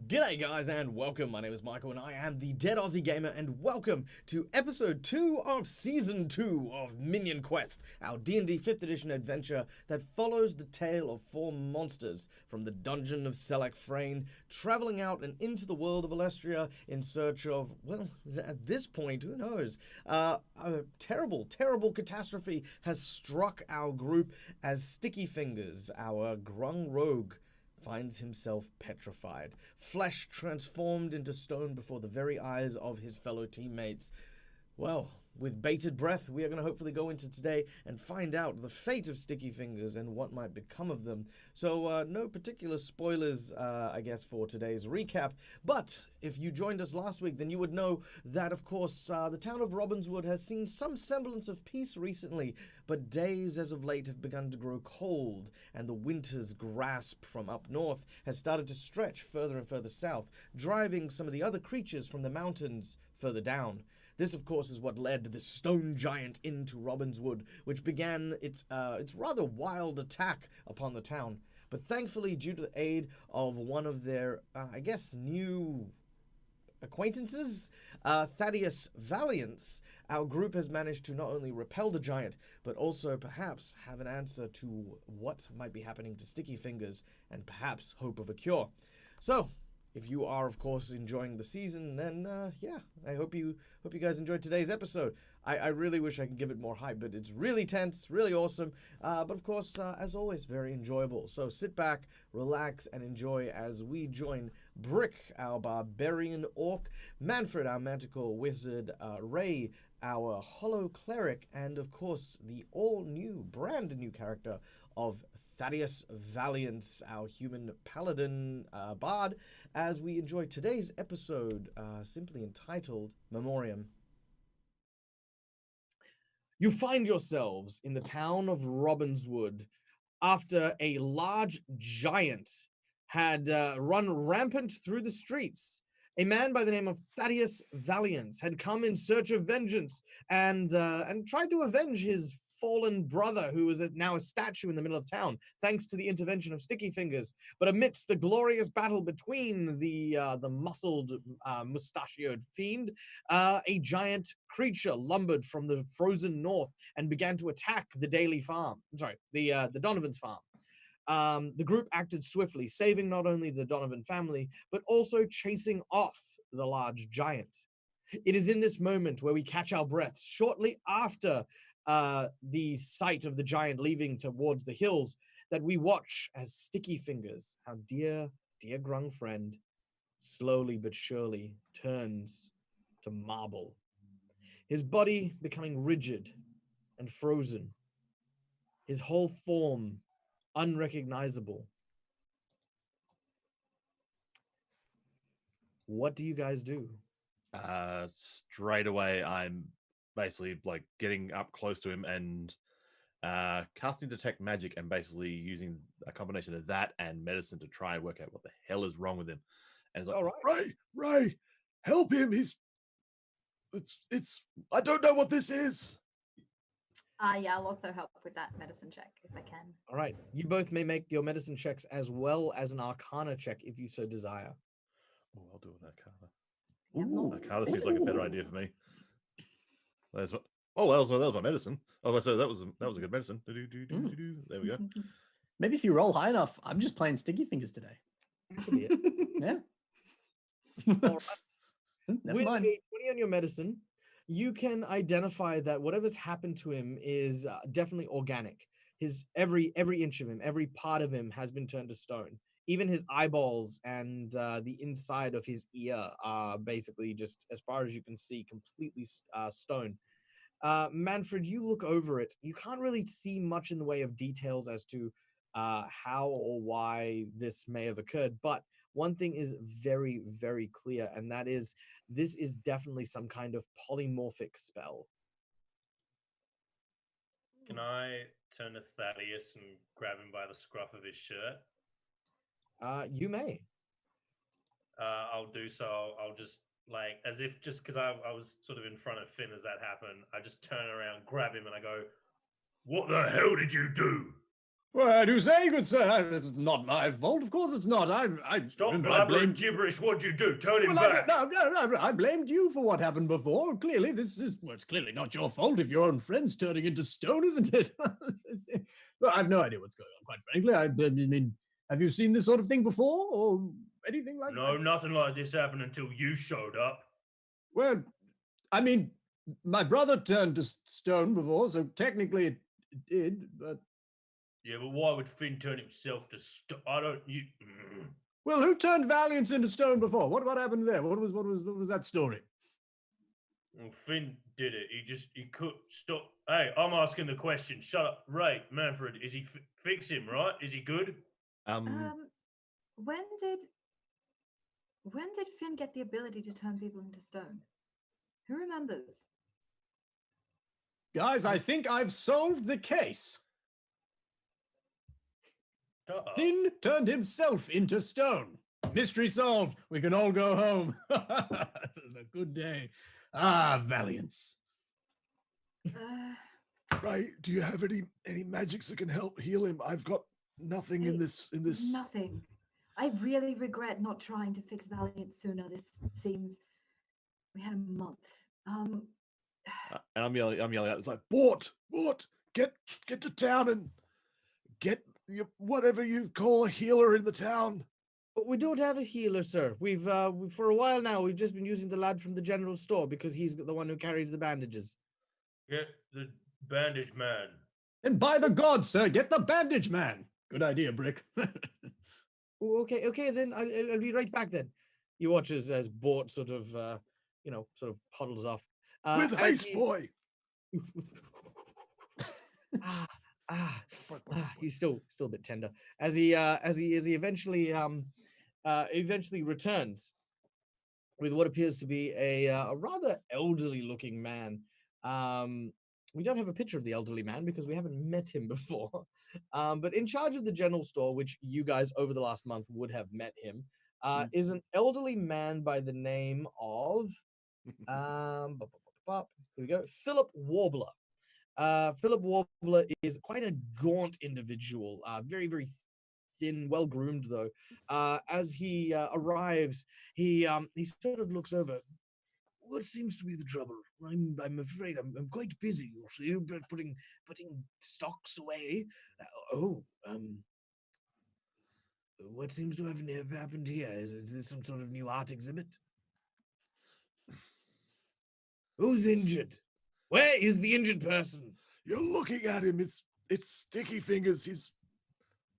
G'day guys and welcome, my name is Michael and I am the DeadAussieGamer and welcome to episode 2 of season 2 of Minion Quest, our D&D 5th edition adventure that follows the tale of 4 monsters from the dungeon of Selak Frayne, travelling out and into the world of Alestria in search of, well, at this point, who knows, a terrible catastrophe has struck our group as Stickyfingers, our Grung Rogue, finds himself petrified, flesh transformed into stone before the very eyes of his fellow teammates. Well, with bated breath, we are going to hopefully go into today and find out the fate of Stickyfingers and what might become of them. So, no particular spoilers, I guess, for today's recap. But if you joined us last week, then you would know that, of course, the town of Robbinswood has seen some semblance of peace recently, but days as of late have begun to grow cold, and the winter's grasp from up north has started to stretch further and further south, driving some of the other creatures from the mountains further down. This, of course, is what led the stone giant into Robbinswood, which began its rather wild attack upon the town. But thankfully, due to the aid of one of their, I guess, new acquaintances, Thaddius Valiance, our group has managed to not only repel the giant, but also perhaps have an answer to what might be happening to Stickyfingers, and perhaps hope of a cure. So, if you are, of course, enjoying the season, then, yeah, I hope you guys enjoyed today's episode. I really wish I could give it more hype, but it's really tense, really awesome, but of course, as always, very enjoyable. So sit back, relax, and enjoy as we join Brick, our barbarian orc, Manfred, our magical wizard, Ray, our hollow cleric, and of course, the all-new, brand-new character of Thaddius Valiance, our human paladin bard, as we enjoy today's episode, simply entitled Memorium. You find yourselves in the town of Robbinswood after a large giant had run rampant through the streets. A man by the name of Thaddius Valiance had come in search of vengeance and tried to avenge his fallen brother, who was now a statue in the middle of town, thanks to the intervention of Stickyfingers. But amidst the glorious battle between the muscled, mustachioed fiend, a giant creature lumbered from the frozen north and began to attack the the Donovan's farm. The group acted swiftly, saving not only the Donovan family, but also chasing off the large giant. It is in this moment where we catch our breaths, shortly after the sight of the giant leaving towards the hills, that we watch as Stickyfingers, our dear Grung friend, slowly but surely turns to marble, his body becoming rigid and frozen, his whole form unrecognizable. What do you guys do? Straight away, I'm basically like getting up close to him and casting Detect Magic and basically using a combination of that and medicine to try and work out what the hell is wrong with him. And it's like, all right. Ray, help him. It's I don't know what this is. Yeah, I'll also help with that medicine check if I can. All right. You both may make your medicine checks as well as an Arcana check if you so desire. Oh, I'll do an Arcana. Arcana seems like a better idea for me. That was my medicine. Oh, so that was a good medicine. There we go. Maybe if you roll high enough, I'm just playing Stickyfingers today. Yeah. All right. Never With mind. a 20 on your medicine, you can identify that whatever's happened to him is definitely organic. His every inch of him, every part of him has been turned to stone. Even his eyeballs and the inside of his ear are basically just, as far as you can see, completely stone. Manfred, you look over it. You can't really see much in the way of details as to how or why this may have occurred, but one thing is very, very clear, and that is this is definitely some kind of polymorphic spell. Can I turn to Thaddius and grab him by the scruff of his shirt? You may. I'll do so. I'll just, like, as if just because I was sort of in front of Finn as that happened, I just turn around, grab him, and I go, "What the hell did you do?" Well, I do say, good sir, this is not my fault. Of course it's not. I Stop I blabbering blamed gibberish. What'd you do? Turn him well, back. I blamed you for what happened before. Clearly, it's clearly not your fault if your own friend's turning into stone, isn't it? Well, I have no idea what's going on, quite frankly. I mean, have you seen this sort of thing before or anything like No, that? nothing like this happened until you showed up. Well, I mean, my brother turned to stone before, so technically it did, but... Yeah, but why would Finn turn himself to stone? I don't. You. Well, who turned Valiance into stone before? What happened there? What was that story? Well, Finn did it. He could stop. Hey, I'm asking the question. Shut up, Ray. Manfred, is he fix him right? Is he good? When did Finn get the ability to turn people into stone? Who remembers? Guys, I think I've solved the case. Finn turned himself into stone. Mystery solved. We can all go home. This is a good day. Ah, Valiance. Ray, do you have any magics that can help heal him? I've got nothing in this. Nothing. I really regret not trying to fix Valiant sooner. This seems we had a month. And I'm yelling out. It's like, Bort, get to town and get whatever you call a healer in the town. But we don't have a healer, sir. We've for a while now, we've just been using the lad from the general store because he's the one who carries the bandages. Get the bandage man. And by the gods, sir, get the bandage man. Good idea, Brick. Okay, then I'll be right back then. You watch as Bort sort of, sort of puddles off. With haste, boy. He's still a bit tender as he eventually returns with what appears to be a rather elderly looking man. We don't have a picture of the elderly man because we haven't met him before, but in charge of the general store, which you guys over the last month would have met him, is an elderly man by the name of here we go, Philip Warbler. Philip Warbler is quite a gaunt individual, very, very thin, well-groomed though. As he arrives, he sort of looks over. What seems to be the trouble? I'm afraid I'm quite busy, you see, putting stocks away. What seems to have happened here? Is this some sort of new art exhibit? Who's injured? Where is the injured person? You're looking at him. It's Stickyfingers. He's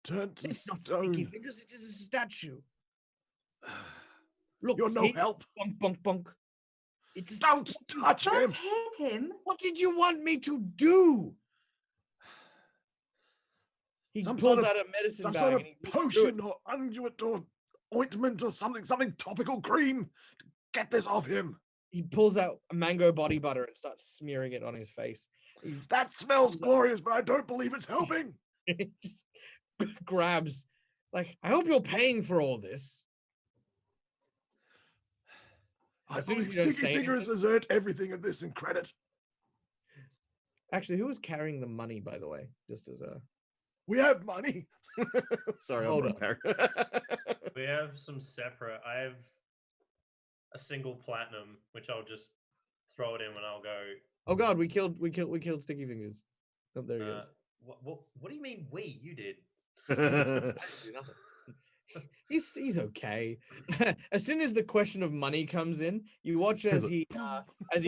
turned to It's not stone. Stickyfingers, it is a statue. Look, You're no help. Bonk, bonk, bonk. Don't touch him. Don't hit him. What did you want me to do? He pulls out a medicine some bag sort of and he looks through it. potion or unguent or ointment or something topical cream to get this off him. He pulls out a mango body butter and starts smearing it on his face. That smells glorious, but I don't believe it's helping. He just grabs, like, I hope you're paying for all this. I As soon as believe you don't say Stickyfingers anything- has earned everything of this in credit. Actually, who was carrying the money, by the way? Just as a... We have money. Sorry, Hold I'm on. prepared. We have some separate. I have a single platinum, which I'll just throw it in when I'll go. Oh God, we killed Stickyfingers. Oh, there he goes. What do you mean we? You did. I didn't do nothing. He's okay. As soon as the question of money comes in, you watch as he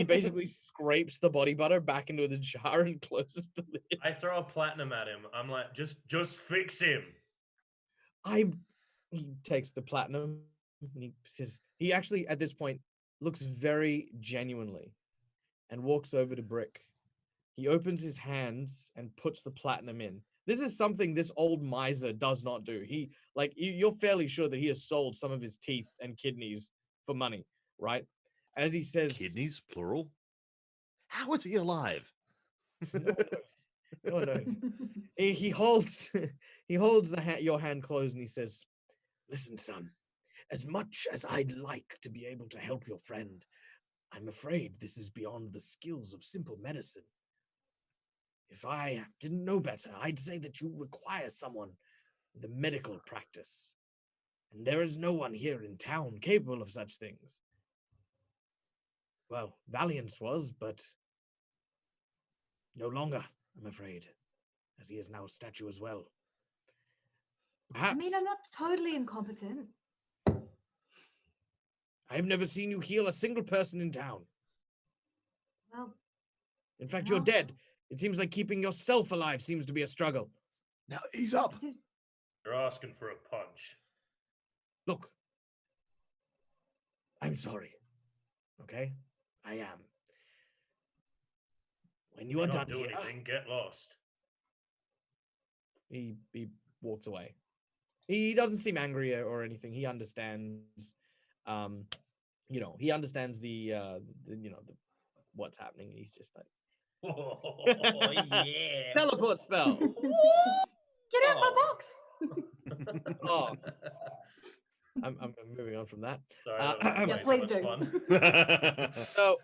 basically scrapes the body butter back into the jar and closes the lid. I throw a platinum at him. I'm like, just fix him. He takes the platinum and he says, he actually at this point looks very genuinely and walks over to Brick. He opens his hands and puts the platinum in. This is something this old miser does not do. He, like, you're fairly sure that he has sold some of his teeth and kidneys for money, right? As he says, Kidneys, plural. How is he alive? no one knows. He holds your hand closed and he says, "Listen, son, as much as I'd like to be able to help your friend, I'm afraid this is beyond the skills of simple medicine. if I didn't know better, I'd say that you require someone with a medical practice. And there is no one here in town capable of such things. Well, Valiance was, but no longer, I'm afraid, as he is now a statue as well. Perhaps. I mean, I'm not totally incompetent. I have never seen you heal a single person in town. Well, In fact, you're no. dead. It seems like keeping yourself alive seems to be a struggle. Now ease up. Did, You're asking for a punch. Look, I'm sorry. Okay? I am. When you are Not done do here, anything, get lost. he walks away. He doesn't seem angry or anything. He understands, he understands the what's happening. He's just like, Oh, yeah. teleport spell. get out my box! Oh, I'm moving on from that. Sorry, that was Yeah, way please too do. much fun. So,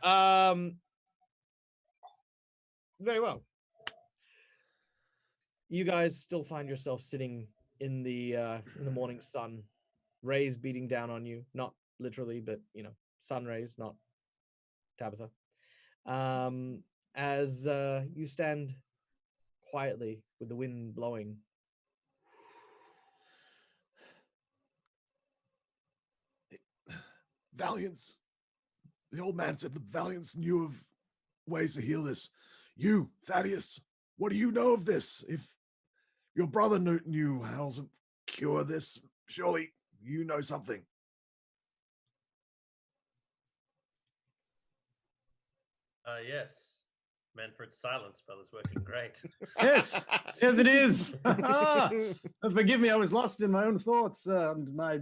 very well. You guys still find yourself sitting in the morning sun, rays beating down on you. Not literally, but sun rays, not Tabatha. As you stand quietly with the wind blowing. Valiance. The old man said the Valiance knew of ways to heal this. You, Thaddius, what do you know of this? If your brother knew how to cure this, surely you know something. Yes. Manfred's silence spell is working great. Yes, yes, it is. Forgive me, I was lost in my own thoughts and my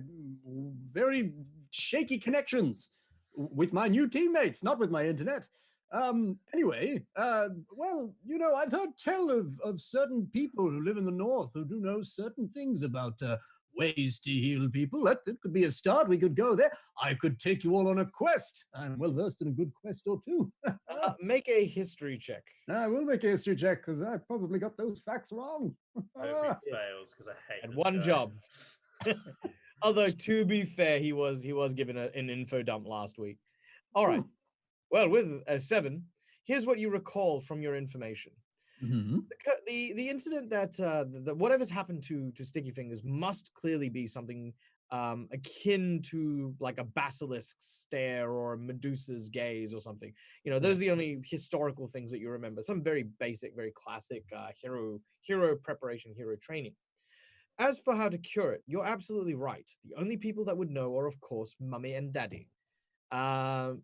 very shaky connections with my new teammates, not with my internet. Anyway, well, I've heard tell of certain people who live in the north who do know certain things about ways to heal people. That could be a start. We could go there. I could take you all on a quest. I'm well versed in a good quest or two. Make a history check. I will make a history check because I probably got those facts wrong. I hope he fails because I hate And this one guy. job. Although, to be fair, he was given an info dump last week. All right. Well, with a 7, here's what you recall from your information. Mm-hmm. The incident that whatever's happened to Stickyfingers must clearly be something akin to like a basilisk's stare or a Medusa's gaze or something. Those are the only historical things that you remember. Some very basic, very classic hero preparation, hero training. As for how to cure it, you're absolutely right. The only people that would know are, of course, Mummy and Daddy.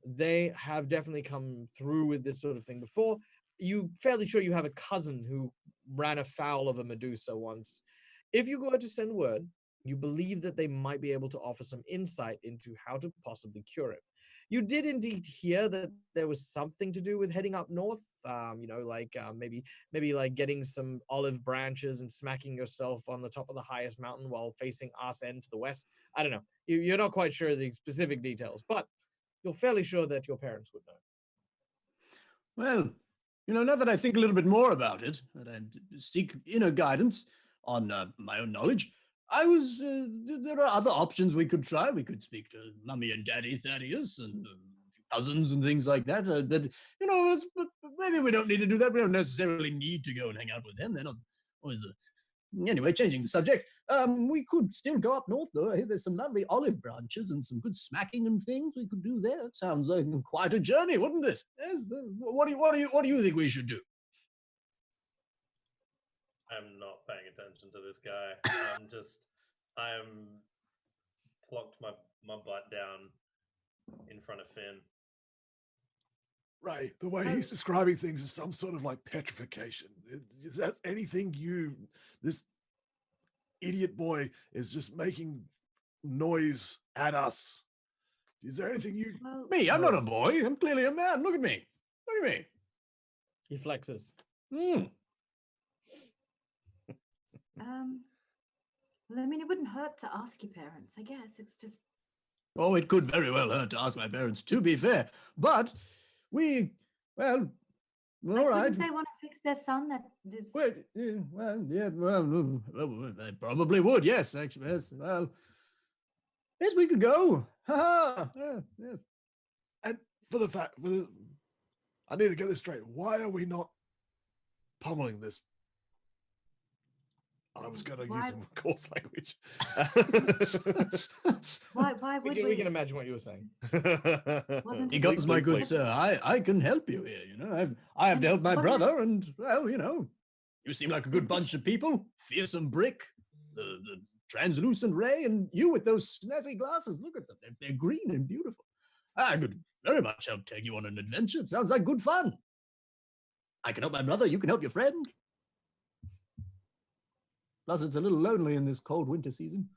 They have definitely come through with this sort of thing before. You're fairly sure you have a cousin who ran afoul of a Medusa once. If you go to send word, you believe that they might be able to offer some insight into how to possibly cure it. You did indeed hear that there was something to do with heading up north, maybe like getting some olive branches and smacking yourself on the top of the highest mountain while facing arse end to the west. I don't know. You're not quite sure the specific details, but you're fairly sure that your parents would know. Well, now that I think a little bit more about it, that I seek inner guidance on my own knowledge, there are other options we could try. We could speak to Mummy and Daddy Thaddius and cousins and things like that. But maybe we don't need to do that. We don't necessarily need to go and hang out with them. They're not always Anyway, changing the subject, we could still go up north, though. I hear there's some lovely olive branches and some good smacking and things we could do there. That sounds like quite a journey, wouldn't it? Yes. What do you think we should do? I'm not paying attention to this guy. I'm plonked my butt down in front of Finn. Right. The way he's describing things is some sort of like petrification. Is that anything this idiot boy is just making noise at us? Is there anything you... Well, Me? I'm not a boy. I'm clearly a man. Look at me. Look at me. He flexes. Well, I mean, it wouldn't hurt to ask your parents, I guess. It's just... Oh, it could very well hurt to ask my parents, to be fair. But All Like, right. wouldn't they want to fix their son? That is. Well, they probably would. Yes, actually. Yes. Well, yes, we could go. Ha ha. Yes. And I need to get this straight. Why are we not pummeling this? I was going to use Why- some coarse language. Why would we? We can imagine what you were saying. Wasn't Because, my good Like- sir, I can help you here. You know, I have to help my Wasn't it- brother, and well, you know, you seem like a good bunch of people. Fearsome brick, the translucent ray, and you with those snazzy glasses. Look at them; they're green and beautiful. I could very much help take you on an adventure. It sounds like good fun. I can help my brother. You can help your friend. Plus, it's a little lonely in this cold winter season.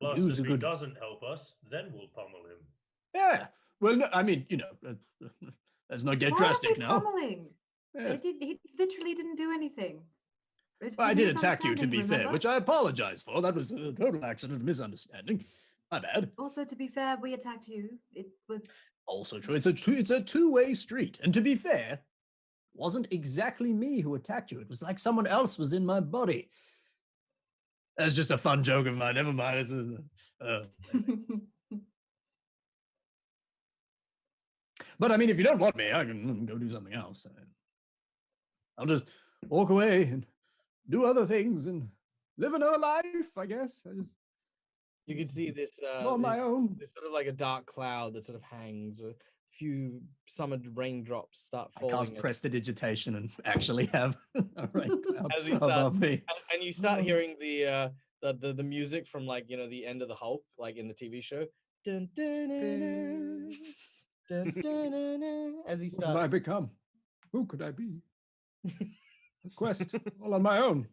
Plus, Use if a he good- doesn't help us, then we'll pummel him. Yeah. Well, no, I mean, you know, let's not get Why are drastic we now. pummeling? Yeah. He literally didn't do anything. Well, I did attack you, to Misunderstanding, be fair, remember? which I apologize for. That was a total accident, misunderstanding. My bad. Also, to be fair, we attacked you. It was. Also true. It's a two-way street. And to be fair, it wasn't exactly me who attacked you. It was like someone else was in my body. That's just a fun joke of mine. Never mind. But I mean, if you don't want me, I can go do something else. I'll just walk away and do other things and live another life, I guess. You can see this On my own. there's sort of like a dark cloud that sort of hangs. A few summoned raindrops start I falling. cast and- prestidigitation and actually have a rain cloud As he starts- above me. and you start Oh. hearing the music from, like, you know, the end of the Hulk, like in the TV show. Dun, dun, dun, dun, dun, dun, dun, dun, as he What have I starts. become? Who could I be? A quest all on my own.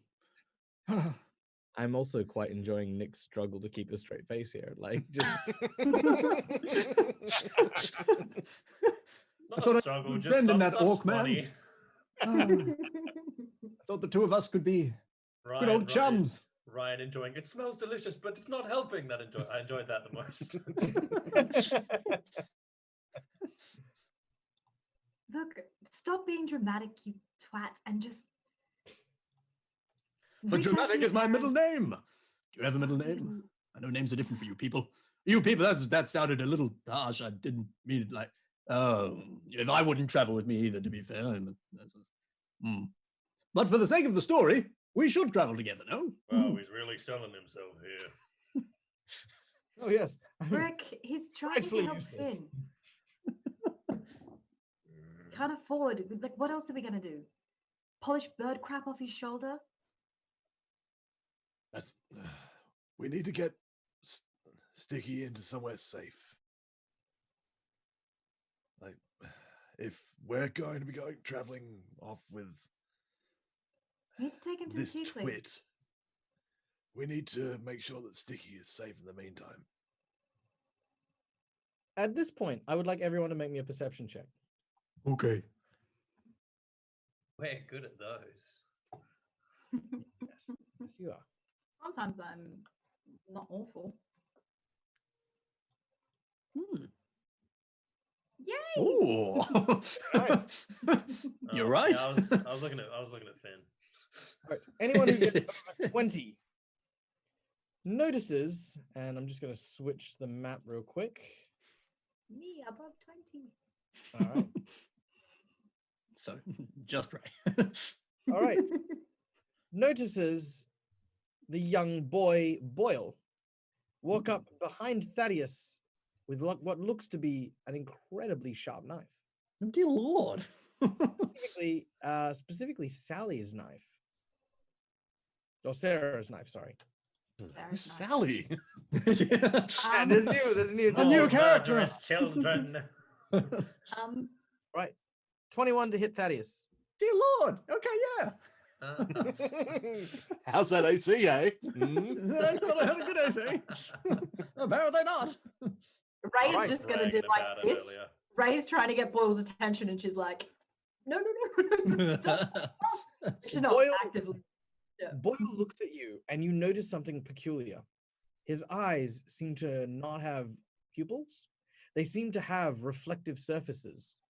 I'm also quite enjoying Nick's struggle to keep a straight face here. Like, just Not thought I a struggle, had a just friend in some that stuff's orc man. funny. I thought the two of us could be good Ryan- old chums. Ryan enjoying it smells delicious, but it's not helping. I enjoyed that the most. Look, stop being dramatic, you twat, and just. But reach out to dramatic your is my middle parents. name. Do you have a middle name? Mm, I know names are different for you people. You people, that sounded a little harsh. I didn't mean it like. If I wouldn't travel with me either, to be fair. But for the sake of the story, we should travel together, no? Wow, he's really selling himself here. oh yes, Rick, he's trying Rightfully to help useless. Finn. Can't afford. Like, what else are we gonna do? Polish bird crap off his shoulder? That's. We need to get Sticky into somewhere safe. Like, if we're going to be traveling off with We need to take him to this the tiefling. twit, we need to make sure that Sticky is safe in the meantime. At this point, I would like everyone to make me a perception check. Okay. We're good at those. Yes, you are. Sometimes I'm not awful. Yay! Ooh. Nice. You're Oh, right. yeah, I was looking at Finn. Right. Anyone who gets over 20 notices, and I'm just going to switch the map real quick. Me above 20. All right. So, just right. All right. Notices the young boy Boyle walk up behind Thaddius with what looks to be an incredibly sharp knife. Dear Lord. Specifically Sally's knife. Or Sarah's knife, sorry. There's nice. Sally. Yeah, there's new. A new Oh, character. murderous children. Right. 21 to hit Thaddius. Dear Lord. Okay, yeah. How's that AC, eh? I thought I had a good essay. Apparently not. Ray's Alright. just gonna do Bragging like about it this. earlier. Ray's trying to get Boyle's attention, and she's like, "No, no, no." Stop. She's not Boyle- actively. Boyle looks at you and you notice something peculiar. His eyes seem to not have pupils. They seem to have reflective surfaces.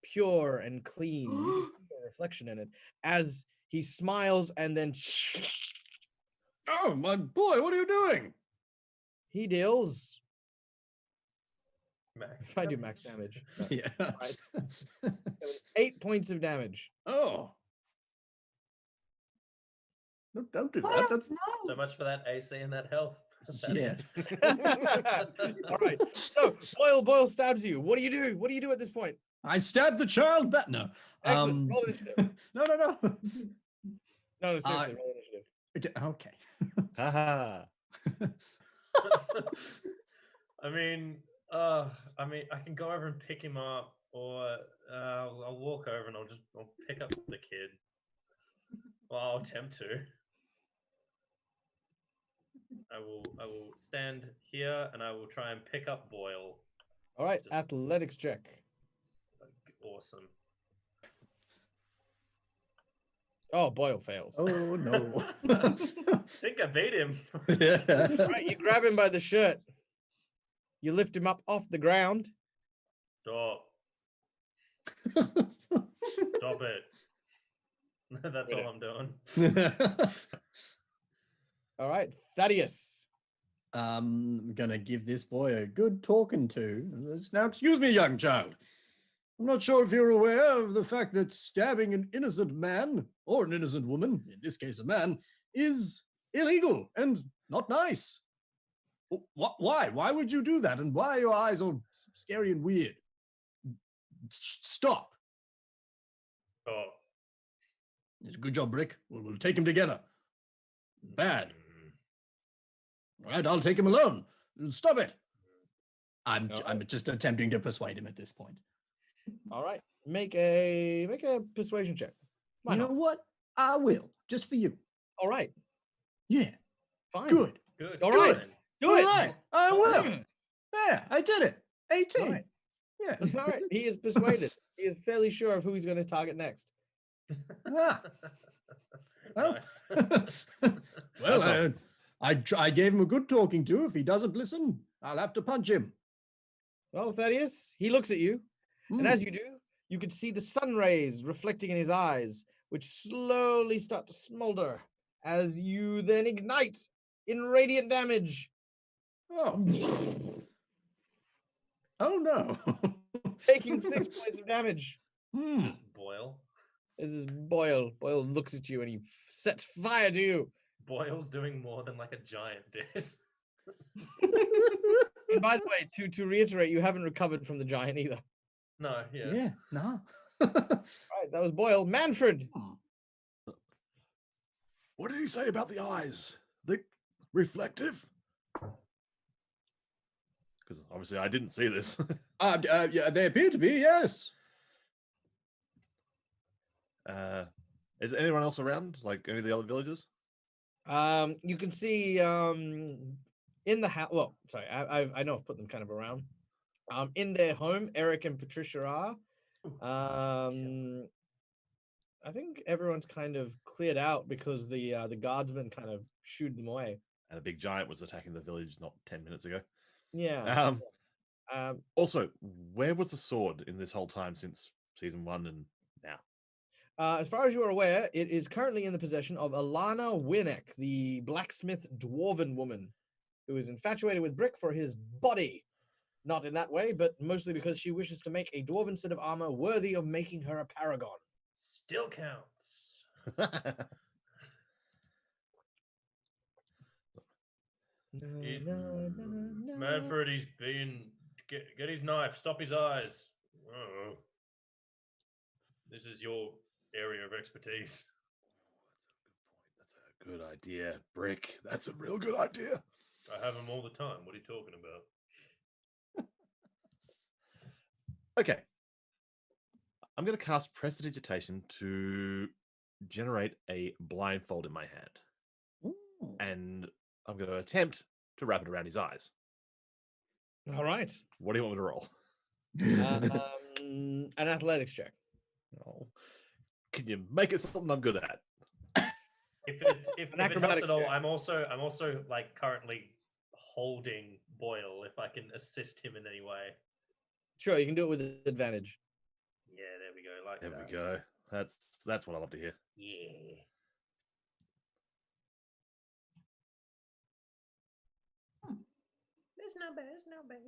pure and clean. You can see a reflection in it as he smiles and then Oh, my boy, what are you doing? he deals. Max. If I do max damage, Yeah. Right. 8 points of damage. Oh. No, don't do What? that. That's No. So much for that AC and that health. yes. All right. So Boyle stabs you. What do you do? What do you do at this point? I stabbed the child back. No. Excellent. Roll initiative. No. No, seriously, roll initiative. Okay. Haha. I mean, I can go over and pick him up, or I'll walk over and I'll pick up the kid. Well, I'll attempt to. I will stand here and I will try and pick up Boyle. All right, Just- athletics check. Awesome. Oh, Boyle fails. Oh no. I think I beat him. All right, you grab him by the shirt. You lift him up off the ground. Stop. Stop it. That's all I'm doing. All right, Thaddius. I'm gonna give this boy a good talking to. Now, excuse me, young child. I'm not sure if you're aware of the fact that stabbing an innocent man, or an innocent woman, in this case a man, is illegal and not nice. Why? Why would you do that? And why are your eyes all scary and weird? Stop. Oh. It's a good job, Brick. We'll take him together. Bad. All right, I'll take him alone. Stop it. I'm just attempting to persuade him at this point. All right, make a persuasion check. Why You not? know what? I will, just for you. All right, Yeah, fine. good. Good. All right. Then. Do All it. right, I will. Mm. Yeah, I did it. 18. All right. Yeah. All right, he is persuaded. He is fairly sure of who he's going to target next. Ah, well, Nice. well, I gave him a good talking to. If he doesn't listen, I'll have to punch him. Well, Thaddeus, he looks at you, and Hmm. as you do, you can see the sun rays reflecting in his eyes, which slowly start to smolder as you then ignite in radiant damage. Oh. Oh no. Taking 6 points of damage. Hmm. Just Boyle. This is Boyle. Boyle looks at you and he sets fire to you. Boyle's doing more than like a giant did. And by the way, to reiterate, you haven't recovered from the giant either. No, yeah. Yeah, no. Right, that was Boyle. Manfred. What did he say about the eyes? The reflective? Because obviously I didn't see this. Yeah, they appear to be, yes. Is anyone else around? Like any of the other villagers? You can see in the house. Well, sorry, I know I've put them kind of around. In their home, Eric and Patricia are. I think everyone's kind of cleared out because the guardsmen kind of shooed them away. And a big giant was attacking the village not 10 minutes ago. Yeah. Also, where was the sword in this whole time since season 1 and now? As far as you are aware, it is currently in the possession of Alana Winnick, the blacksmith dwarven woman, who is infatuated with Brick for his body. Not in that way, but mostly because she wishes to make a dwarven set of armor worthy of making her a paragon. Still counts. Manfred, he's being get his knife. Stop his eyes. Oh. This is your area of expertise. That's a good idea, Brick. That's a real good idea. I have them all the time. What are you talking about? Okay. I'm going to cast Prestidigitation to generate a blindfold in my hand. And I'm going to attempt to wrap it around his eyes. All right. What do you want me to roll? An athletics check. Oh. Can you make it something I'm good at? If it helps acrobatics at all, check. I'm also like currently holding Boyle if I can assist him in any way. Sure, you can do it with advantage. Yeah, there we go. Like There that. we go. That's what I love to hear. Yeah. It's not bad. It's not bad.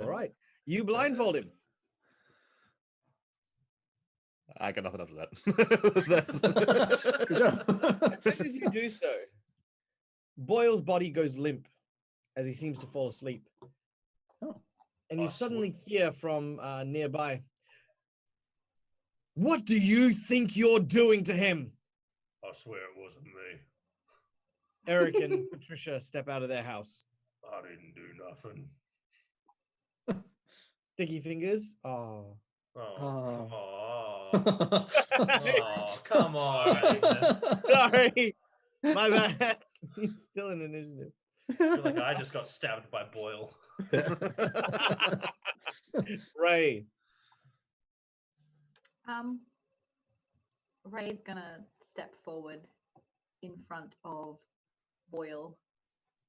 All right. You blindfold him. I got nothing after that. Good job. As soon as you do so, Boyle's body goes limp as he seems to fall asleep. Oh. And you Oh, suddenly hear from nearby, "What do you think you're doing to him?" I swear it wasn't me. Eric and Patricia step out of their house. I didn't do nothing. Stickyfingers. Oh. Oh, Oh. oh, come on. Sorry. My bad. He's still in initiative. I feel like I just got stabbed by Boyle. Ray. Ray's gonna step forward in front of Boyle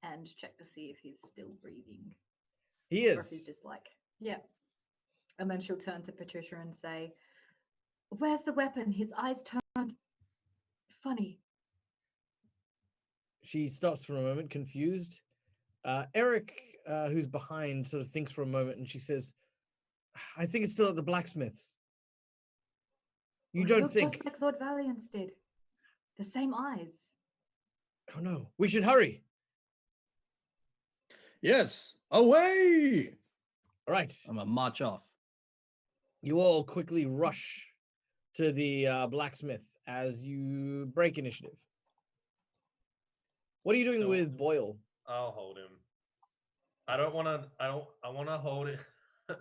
and check to see if he's still breathing. He Or if he's is. just like, yeah. And then she'll turn to Patricia and say, "Where's the weapon? His eyes turned funny." She stops for a moment, confused. Eric, who's behind, sort of thinks for a moment and she says, "I think it's still at the blacksmith's." You Well, it don't looked think? just like Lord Valiance did. The same eyes. Oh no, we should hurry. Yes, away! All right. I'm gonna march off. You all quickly rush to the blacksmith as you break initiative. What are you doing So- with Boyle? I'll hold him. I want to hold it.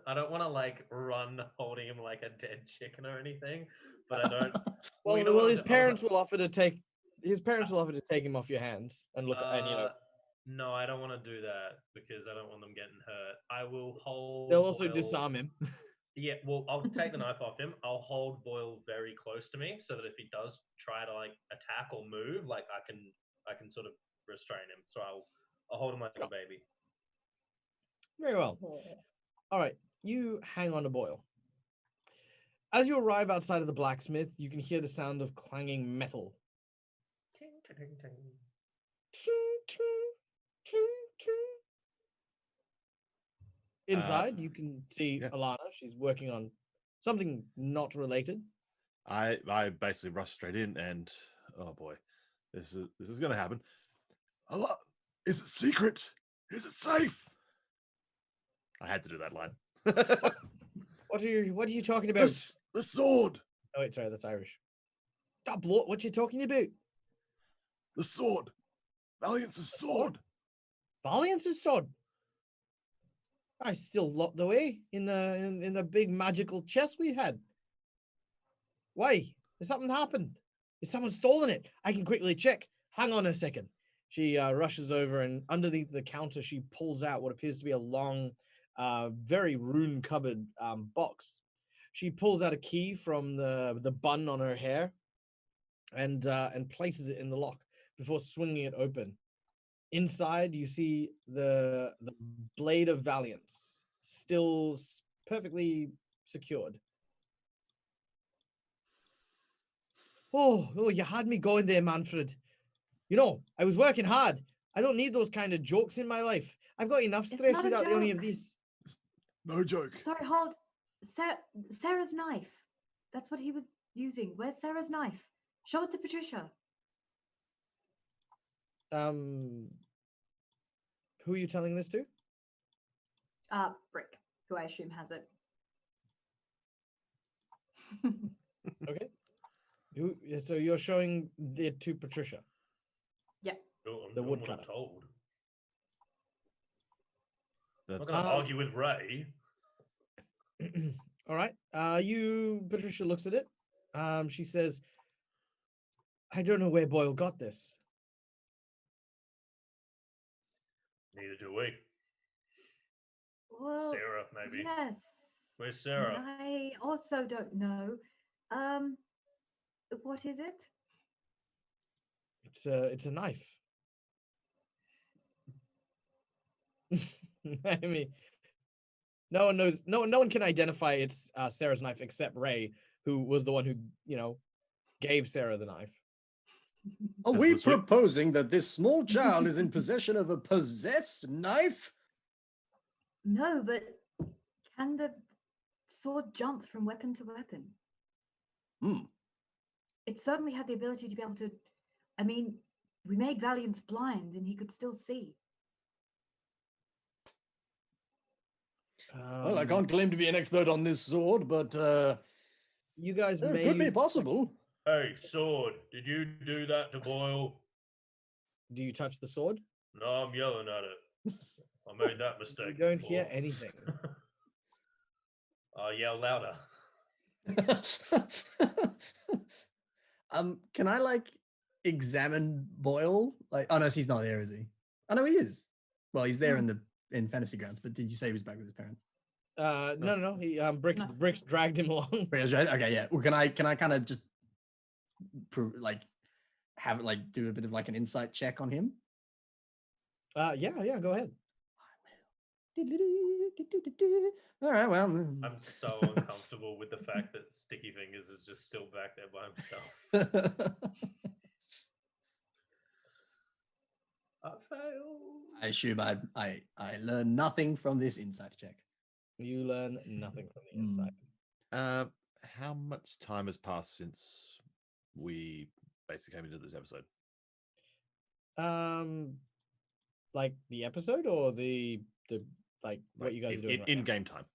I don't want to like run holding him like a dead chicken or anything, but I don't. Well, you know what his I was parents like- will offer to take him off your hands and look and No, I don't want to do that because I don't want them getting hurt. I will hold. they'll also Boyle- disarm him. Yeah, well, I'll take the knife off him. I'll hold Boyle very close to me so that if he does try to like attack or move, like I can sort of restrain him. So I'll hold him like a baby. Very well. All right, you hang on to Boyle. As you arrive outside of the blacksmith, you can hear the sound of clanging metal. Ting, ting, ting, ting. Ting, ting, ting, ting. Inside, you can see yeah. Alana. She's working on something not related. I basically rushed straight in, and oh boy, this is going to happen. Is it secret? Is it safe? I had to do that line. What are you talking about? The sword. Oh wait, sorry, that's Irish. Stop, blood. What you talking about? The sword. Valiance's sword. Valiance's sword. I still locked away in the big magical chest we had. Why? Has something happened? Is someone stolen it? I can quickly check. Hang on a second. She rushes over and underneath the counter, she pulls out what appears to be a long, very rune-covered box. She pulls out a key from the bun on her hair and places it in the lock before swinging it open. Inside, you see the blade of Valiance still perfectly secured. Oh, you had me going there, Manfred. You know, I was working hard. I don't need those kind of jokes in my life. I've got enough It's stress not a without any of joke. this. No joke. Sorry, hold. Sarah's knife. That's what he was using. Where's Sarah's knife? Show it to Patricia. Who are you telling this to? Brick, who I assume has it. Okay. So you're showing it to Patricia. Oh, I'm The doing what I'm woodcutter. told. The- I'm not going to argue with Ray. All right. Patricia looks at it. She says, "I don't know where Boyle got this." Neither do we. Well, Sarah, maybe. yes. Where's Sarah? I also don't know. What is it? It's a knife. I mean, No one knows. No one can identify it's Sarah's knife except Ray, who was the one who gave Sarah the knife. Are That's we the sweet- proposing that this small child is in possession of a possessed knife? No, but can the sword jump from weapon to weapon? Hmm. It certainly had the ability to be able to. I mean, we made Valiance blind, and he could still see. Well, I can't claim to be an expert on this sword, but You guys it may could be use- possible. Hey, sword, did you do that to Boyle? Do you touch the sword? No, I'm yelling at it. I made that You mistake. don't hear before. anything. I'll yell louder. Can I like examine Boyle? Like, oh no, he's not there, is he? Oh no, he is. Well, he's there in Fantasy Grounds, but did you say he was back with his parents? No. He No. Bricks dragged him along. Right, that's right. Okay, yeah. Well, can I kind of just have it like do a bit of like an insight check on him? Yeah, go ahead. All right, well, I'm so uncomfortable with the fact that Stickyfingers is just still back there by himself. I failed. I assume I learn nothing from this insight check. You learn nothing from the Mm. inside. How much time has passed since we basically came into this episode? Like the episode or the like what Like, you guys are doing right in now? game time?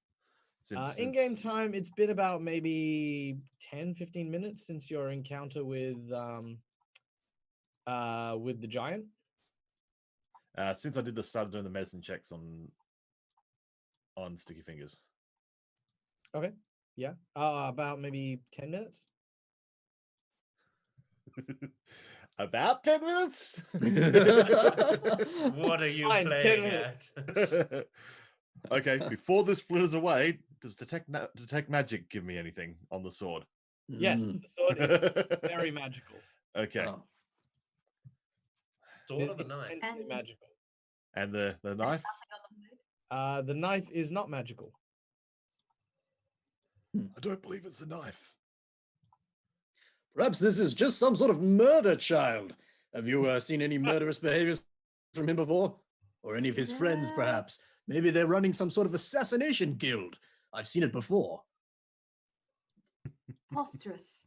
In game time, it's been about maybe 10-15 minutes since your encounter with the giant. Since I started doing the medicine checks on Stickyfingers. Okay. Yeah. About maybe 10 minutes. About 10 minutes. What are you Fine, 10 playing minutes. at? Okay, before this flitters away, does detect magic give me anything on the sword? Yes, Mm. the sword is very magical. Okay, Oh. Sword It's of the knife. intensely And- magical. and the knife. The knife is not magical. I don't believe it's a knife. Perhaps this is just some sort of murder child. Have you seen any murderous behaviors from him before? Or any of his friends, Yeah. perhaps? Maybe they're running some sort of assassination guild. I've seen it before. Preposterous.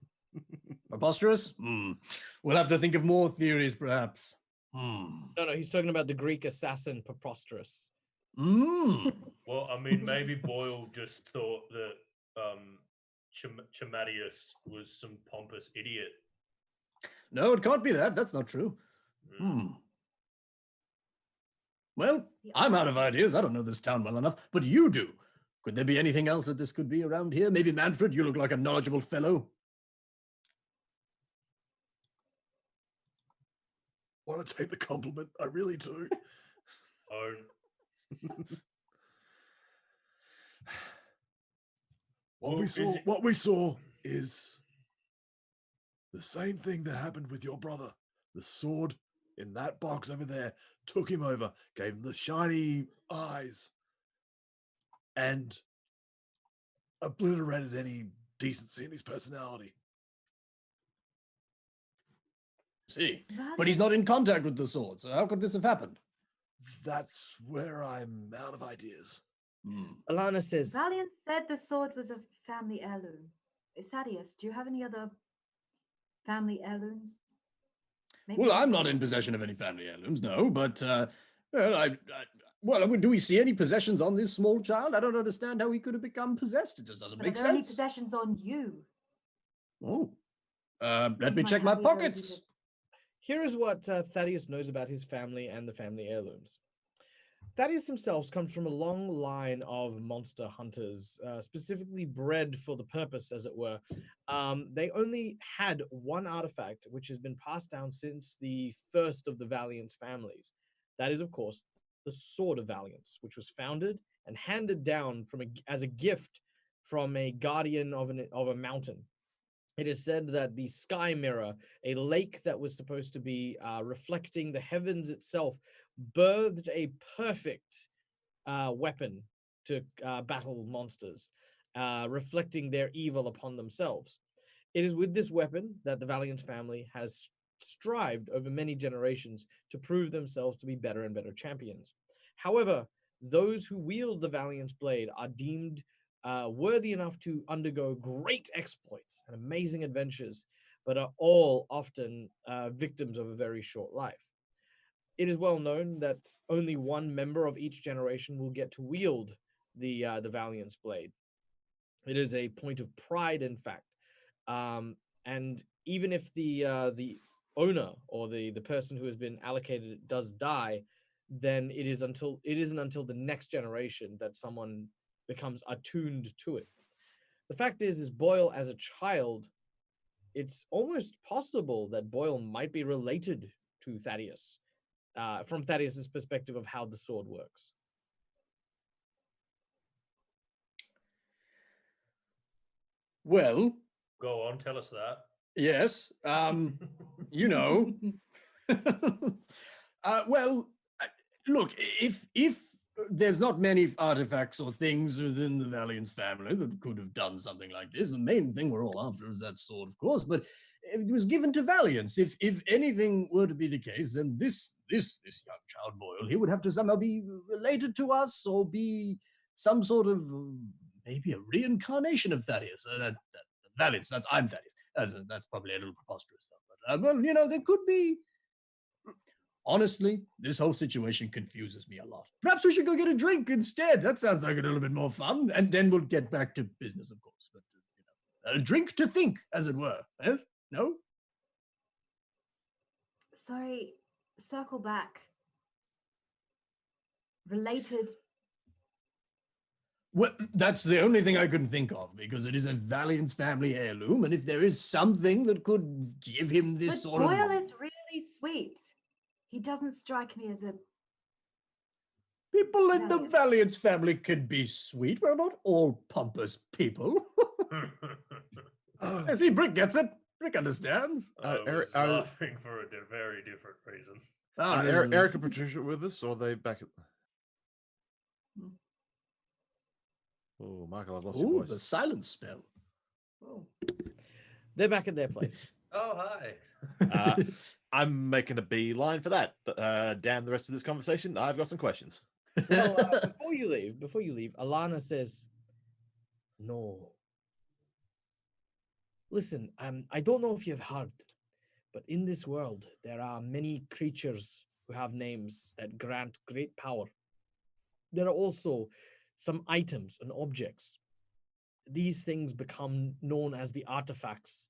Preposterous? We'll have to think of more theories, perhaps. No, he's talking about the Greek assassin Preposterous. Well, I mean, maybe Boyle just thought that Chimadius was some pompous idiot. No, it can't be that. That's not true. Well, Yeah. I'm out of ideas. I don't know this town well enough, but you do. Could there be anything else that this could be around here? Maybe Manfred, you look like a knowledgeable fellow. Want to take the compliment? I really do. Oh, What Well, we is saw, it- what we saw is the same thing that happened with your brother. The sword in that box over there took him over, gave him the shiny eyes, and obliterated any decency in his personality. See, but he's not in contact with the sword, so how could this have happened? That's where I'm out of ideas. Alana says, Valiance said the sword was a family heirloom. Thaddius, do you have any other family heirlooms? Maybe Well, you I'm can- not in possession of any family heirlooms, no, but, well, do we see any possessions on this small child? I don't understand how he could have become possessed. It just doesn't But make are there any sense. possessions on you? Oh. Let You me might check my have the ability pockets. to- here is what Thaddius knows about his family and the family heirlooms. Thaddius himself comes from a long line of monster hunters, specifically bred for the purpose, as it were. They only had one artifact, which has been passed down since the first of the Valiance families. That is, of course, the Sword of Valiance, which was founded and handed down as a gift from a guardian of a mountain. It is said that the Sky Mirror, a lake that was supposed to be reflecting the heavens itself, birthed a perfect weapon to battle monsters, reflecting their evil upon themselves. It is with this weapon that the Valiant family has strived over many generations to prove themselves to be better and better champions. However, those who wield the Valiant's blade are deemed worthy enough to undergo great exploits and amazing adventures, but are all often victims of a very short life. It is well known that only one member of each generation will get to wield the Valiant's blade. It is a point of pride, in fact. And even if the owner or the person who has been allocated it does die, then it isn't until the next generation that someone becomes attuned to it. The fact is Boyle as a child, it's almost possible that Boyle might be related to Thaddius, from Thaddeus's perspective of how the sword works. Well, Go on, tell us that. yes. You know. Well, look, if there's not many artifacts or things within the Valiance family that could have done something like this, the main thing we're all after is that sword, of course, but it was given to Valiance. If anything were to be the case, then this young child Boyle, he would have to somehow be related to us or be some sort of maybe a reincarnation of Thaddius. That Valiance, I'm Thaddius. That's probably a little preposterous stuff. But well, you know, there could be. Honestly, this whole situation confuses me a lot. Perhaps we should go get a drink instead. That sounds like a little bit more fun. And then we'll get back to business, of course. But, you know, a drink to think, as it were. Yes? No? Sorry, circle back. Related. Well, that's the only thing I couldn't think of, because it is a Valiance family heirloom, and if there is something that could give him this But sort Boyle of... is really sweet. He doesn't strike me as a. People in the Valiance. Valiance family can be sweet. We're not all pompous people. I see Brick gets it. Brick understands. I was laughing for a very different reason. Eric and Patricia with us, or are they back at... Oh, Michael, I've lost your Ooh, voice. the silence spell. Oh. They're back at their place. Oh, hi. I'm making a beeline for that. Damn the rest of this conversation. I've got some questions. Well, before you leave, Alana says, "No. Listen, I don't know if you've heard, but in this world there are many creatures who have names that grant great power. There are also some items and objects. These things become known as the artifacts.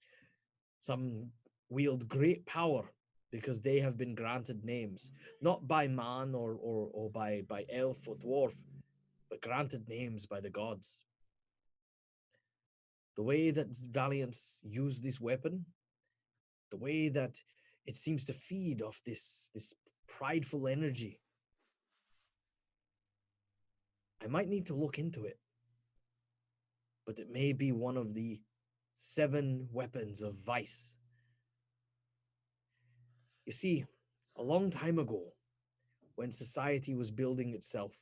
Some wield great power because they have been granted names, not by man or by elf or dwarf, but granted names by the gods. The way that Valiants use this weapon, the way that it seems to feed off this prideful energy, I might need to look into it. But it may be one of the 7 weapons of vice. You see, a long time ago, when society was building itself,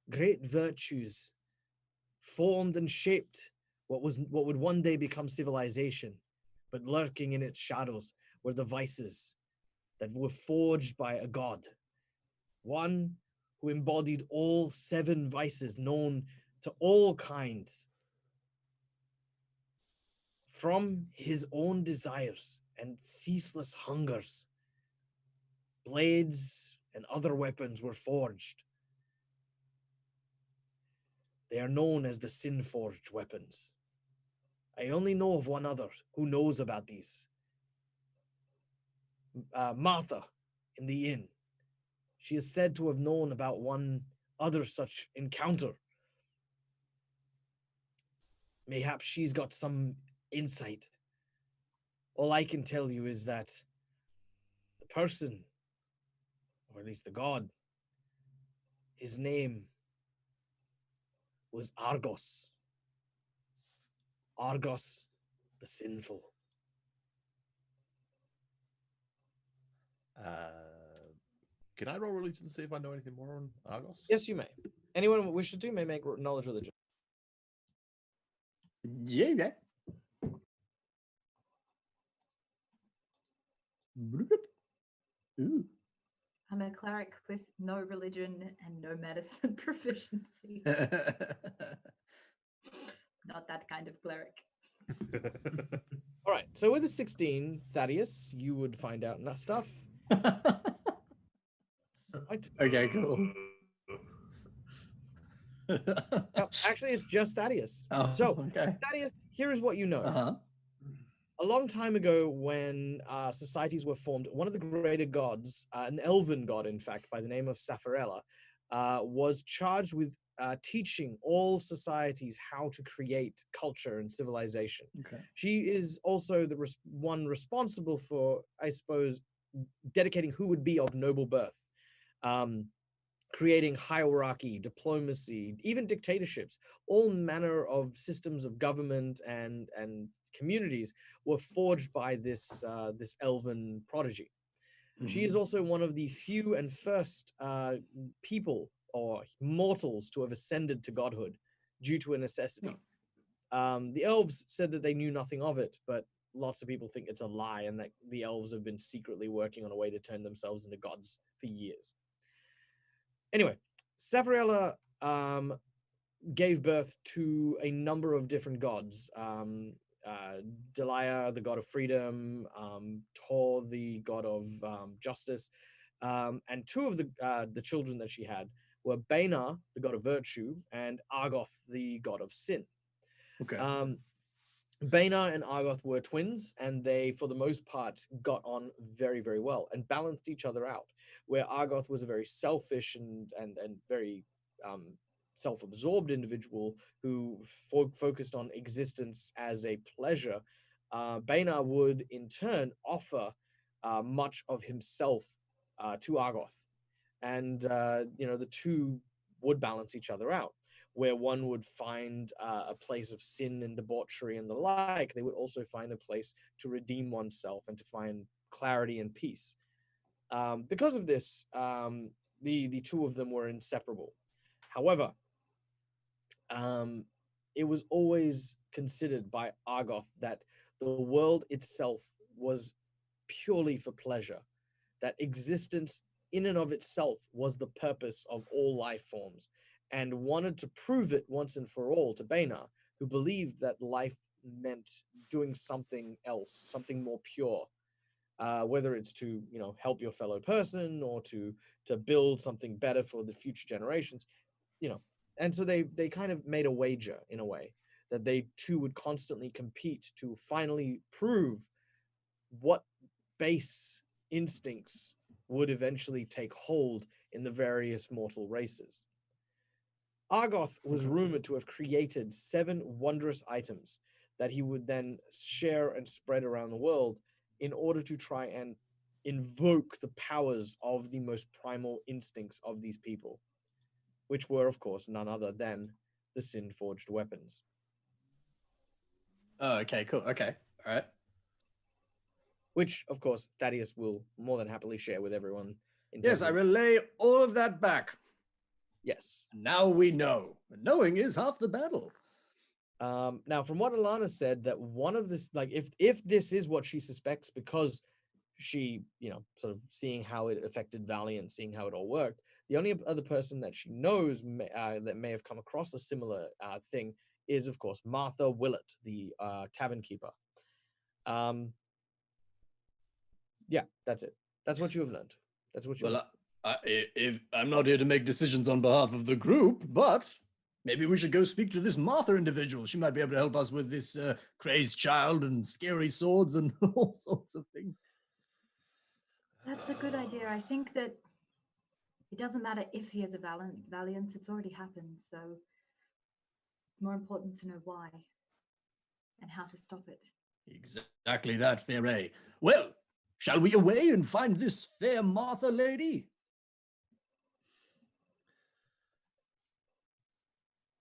great virtues formed and shaped what would one day become civilization, but lurking in its shadows were the vices that were forged by a god, one who embodied all 7 vices known to all kinds. From his own desires and ceaseless hungers, blades and other weapons were forged. They are known as the Sin-Forged weapons. I only know of one other who knows about these. Martha in the inn. She is said to have known about one other such encounter. Mayhaps she's got some insight. All I can tell you is that the person, or at least the god, his name was Argos. Argos the Sinful. Can I roll religion to see if I know anything more on Argos? Yes, you may. Anyone who wishes to may make knowledge religion. Yeah. Ooh. I'm a cleric with no religion and no medicine proficiency. Not that kind of cleric. All right. So with a 16, Thaddius, you would find out enough stuff. Right. Okay, cool. Now, actually, it's just Thaddius. Oh, So, okay. Thaddius, here is what you know. Uh-huh. A long time ago, when societies were formed, one of the greater gods, an elven god, in fact, by the name of Sapphirella, was charged with teaching all societies how to create culture and civilization. Okay. She is also the one responsible for, I suppose, dedicating who would be of noble birth, creating hierarchy, diplomacy, even dictatorships. All manner of systems of government and communities were forged by this this elven prodigy. She is also one of the few and first people or mortals to have ascended to godhood due to a necessity. The elves said that they knew nothing of it, but lots of people think it's a lie and that the elves have been secretly working on a way to turn themselves into gods for years. Anyway, Sapphirella gave birth to a number of different gods. Delia, the god of freedom, Tor, the god of justice, and two of the children that she had were Baina, the god of virtue, and Argoth, the god of sin. Okay. Baina and Argoth were twins, and they, for the most part, got on very, very well and balanced each other out. Where Argoth was a very selfish and very self-absorbed individual who focused on existence as a pleasure, Baina would in turn offer much of himself to Argoth, and the two would balance each other out. Where one would find a place of sin and debauchery and the like, they would also find a place to redeem oneself and to find clarity and peace. Because of this, the two of them were inseparable. However, it was always considered by Argoth that the world itself was purely for pleasure, that existence in and of itself was the purpose of all life forms, and wanted to prove it once and for all to Baina, who believed that life meant doing something else, something more pure, whether it's to help your fellow person or to build something better for the future generations, And so they kind of made a wager in a way that they two would constantly compete to finally prove what base instincts would eventually take hold in the various mortal races. Argoth was rumored to have created 7 wondrous items that he would then share and spread around the world in order to try and invoke the powers of the most primal instincts of these people, which were, of course, none other than the sin-forged weapons. Oh, okay, cool. Okay, all right. Which, of course, Thaddius will more than happily share with everyone. Yes, I relay all of that back. Yes. Now we know. Knowing is half the battle. Now, from what Alana said, that one of this, like, if this is what she suspects, because she, sort of seeing how it affected Valiant, seeing how it all worked, the only other person that she knows that may have come across a similar thing is, of course, Martha Willett, the tavern keeper. Yeah, that's it. That's what you have learned. That's what you. Well, if I'm not here to make decisions on behalf of the group, but maybe we should go speak to this Martha individual. She might be able to help us with this crazed child and scary swords and all sorts of things. That's a good idea. I think that it doesn't matter if he has a Valiance, it's already happened. So it's more important to know why and how to stop it. Exactly that, Fair. Well, shall we away and find this fair Martha lady?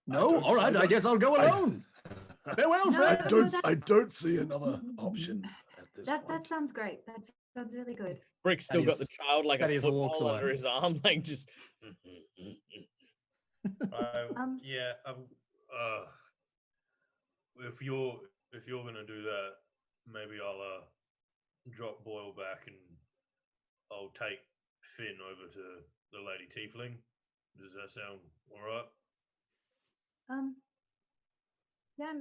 No? All right, I guess I'll go alone. Farewell, friend. I don't see another option at this point. That sounds great. That sounds really good. Brick's still got the child like a Thaddius walks football away. under his arm, like just. Yeah. If you're gonna do that, maybe I'll drop Boyle back and I'll take Finn over to the Lady Tiefling. Does that sound all right? Yeah.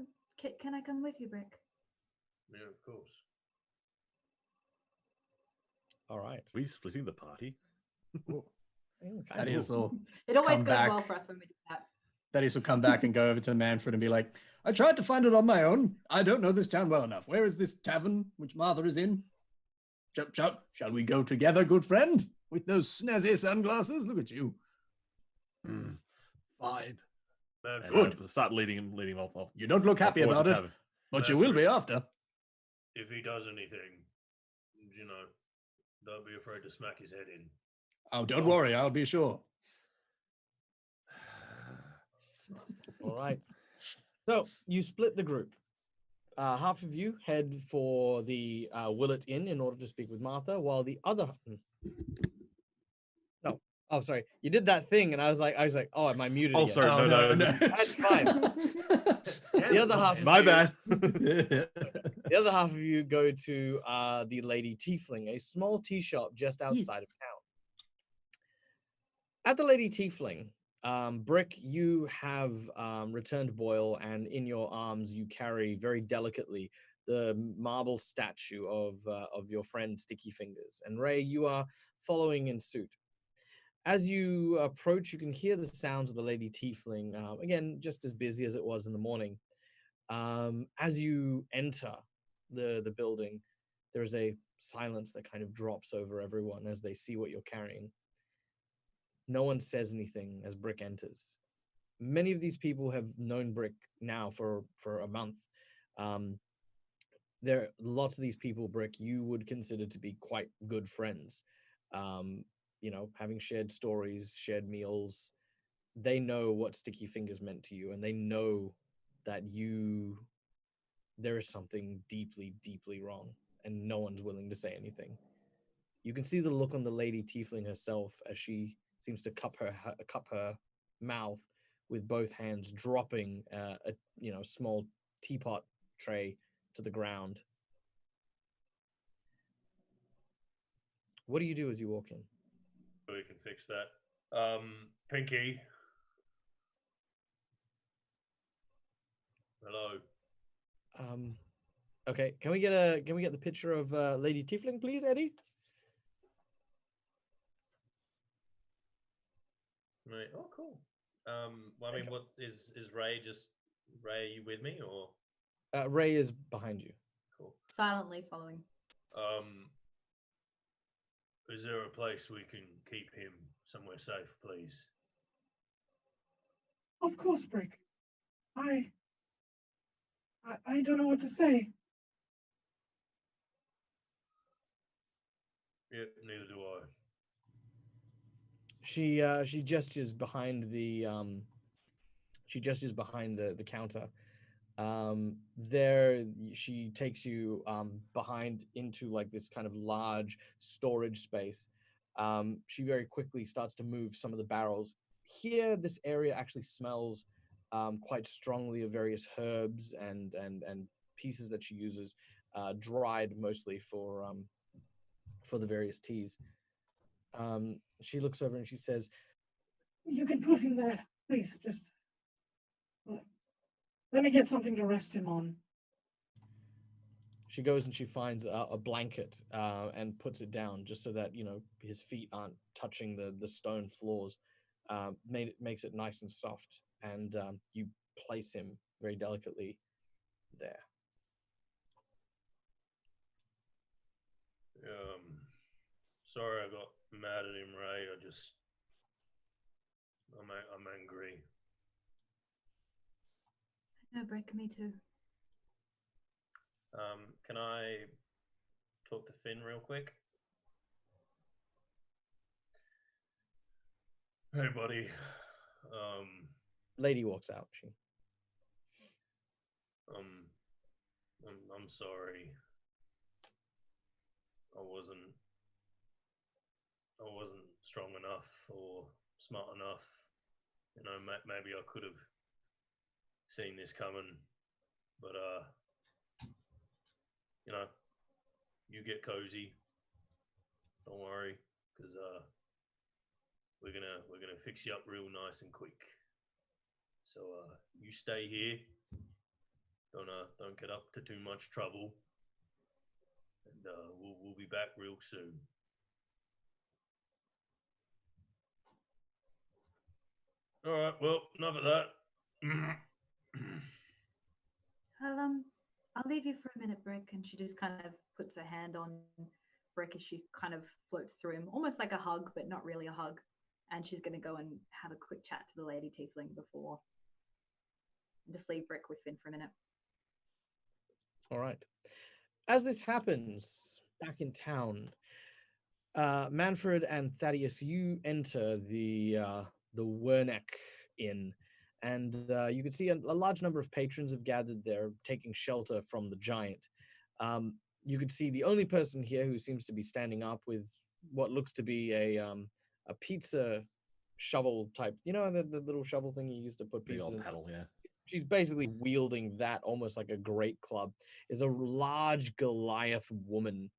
Can I come with you, Brick? Yeah, of course. All right. We splitting the party? Thaddius will It always come goes well back. for us when we do that. Thaddius will come back and go over to Manfred and be like, I tried to find it on my own. I don't know this town well enough. Where is this tavern which Martha is in? Shall we go together, good friend? With those snazzy sunglasses? Look at you. Fine. And Good. start leading him off. You don't look happy towards the about it, tavern. but you will be after. If he does anything, don't be afraid to smack his head in. Oh, don't worry. I'll be sure. All right. So you split the group. Half of you head for the Willet Inn in order to speak with Martha, while the other. No. Oh, sorry. You did that thing, and I was like, oh, am I muted? Oh, again? sorry. No. That's fine. The other half. My bad. The other half of you go to the Lady Tiefling, a small tea shop just outside of town. At the Lady Tiefling, Brick, you have returned Boyle, and in your arms you carry very delicately the marble statue of your friend Stickyfingers. And Ray, you are following in suit. As you approach, you can hear the sounds of the Lady Tiefling, again, just as busy as it was in the morning. As you enter the building, there is a silence that kind of drops over everyone as they see what you're carrying. No one says anything as Brick enters. Many of these people have known Brick now for a month. There lots of these people, Brick, you would consider to be quite good friends. Having shared stories, shared meals. They know what Stickyfingers meant to you, and they know that there is something deeply, deeply wrong, and no one's willing to say anything. You can see the look on the Lady Tiefling herself as she seems to cup her mouth with both hands, dropping a small teapot tray to the ground. What do you do as you walk in? We can fix that. Pinky. Hello. Okay, can we get the picture of Lady Tiefling, please, Eddie? Right. Oh, cool. What is Ray? Just Ray, are you with me or? Ray is behind you. Cool. Silently following. Is there a place we can keep him somewhere safe, please? Of course, Brick. I don't know what to say. Yep, neither do I. She gestures behind the counter. There she takes you behind into like this kind of large storage space. She very quickly starts to move some of the barrels. Here, this area actually smells quite strongly of various herbs and pieces that she uses, dried mostly for the various teas. She looks over and she says, You can put him there. Please, just let me get something to rest him on. She goes and she finds a blanket and puts it down just so that, his feet aren't touching the stone floors. Makes it nice and soft. And you place him very delicately there. Sorry I got mad at him, Ray. I'm angry. No, Brick, me too. Can I talk to Finn real quick? Hey, buddy. Lady walks out. I'm sorry. I wasn't strong enough or smart enough You know, maybe I could have seen this coming, but you know, you get cozy. Don't worry, because we're gonna fix you up real nice and quick. So you stay here. Don't get up to too much trouble, and we'll be back real soon. All right. Well, enough of that. I'll leave you for a minute, Brick. And she just kind of puts her hand on Brick as she kind of floats through him, almost like a hug, but not really a hug. And she's going to go and have a quick chat to the lady tiefling before. Just leave Brick with Finn for a minute. All right. As this happens back in town, Manfred and Thaddius, you enter the Werneck Inn, and you can see a large number of patrons have gathered there, taking shelter from the giant. You could see the only person here who seems to be standing up with what looks to be a pizza shovel type. You know, the little shovel thing you used to put Big pizza old in. paddle, yeah. She's basically wielding that almost like a great club. Is a large Goliath woman.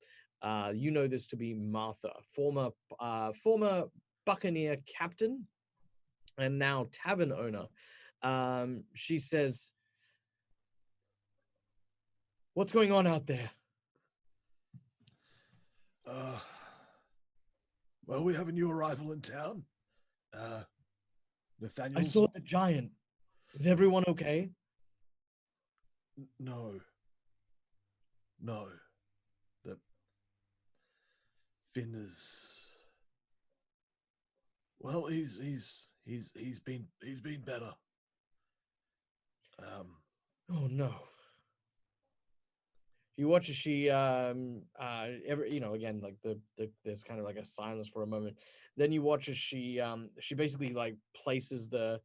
You know this to be Martha, former Buccaneer captain and now tavern owner. She says, "What's going on out there?" Well, we have a new arrival in town. Nathaniel. I saw the giant. Is everyone okay? No. The Finn is. Well, he's been better. Oh no. You watch as she again, like there's kind of like a silence for a moment. Then you watch as she basically like places the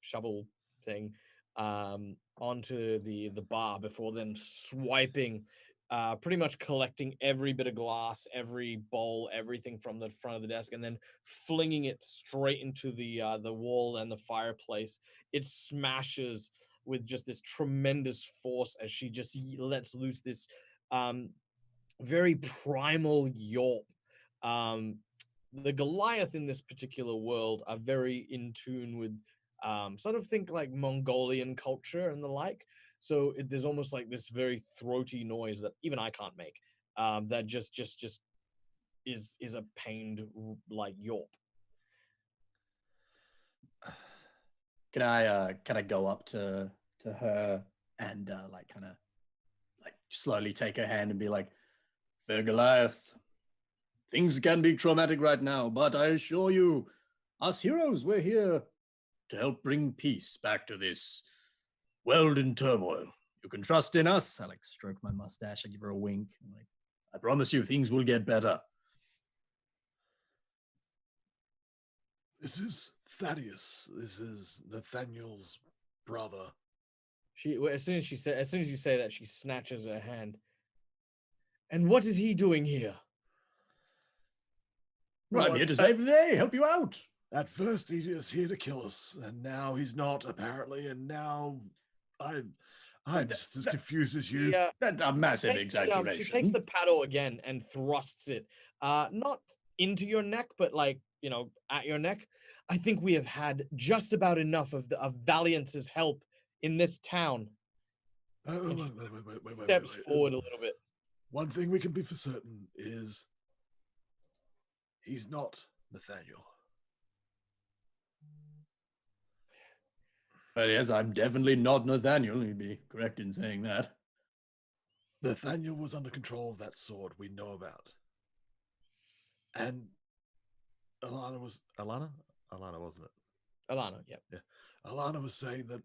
shovel thing onto the bar before then swiping, pretty much collecting every bit of glass, every bowl, everything from the front of the desk, and then flinging it straight into the wall and the fireplace. It smashes with just this tremendous force as she just lets loose this very primal yelp. The Goliath in this particular world are very in tune with sort of think like Mongolian culture and the like. So there's almost like this very throaty noise that even I can't make. That just is a pained like yelp. Can I go up to her and kind of slowly take her hand and be like, "Fair Goliath, things can be traumatic right now, but I assure you, us heroes, we're here to help bring peace back to this world in turmoil. You can trust in us." I stroke my mustache, I give her a wink, and I promise you, things will get better. This is Thaddius. This is Nathaniel's brother. As soon as you say that, she snatches her hand. "And what is he doing here?" Well, I'm here to save the day, help you out. At first, he was here to kill us, and now he's not, apparently. And now, I'm just as confused as you. Yeah, That's a massive exaggeration. She takes the paddle again and thrusts it, not into your neck, but at your neck. "I think we have had just about enough of Valiance's help in this town." Wait. Steps forward a little bit. One thing we can be for certain is he's not Nathaniel. But yes, I'm definitely not Nathaniel. You'd be correct in saying that. Nathaniel was under control of that sword we know about. And Alana, wasn't it? Alana, yeah. Alana was saying that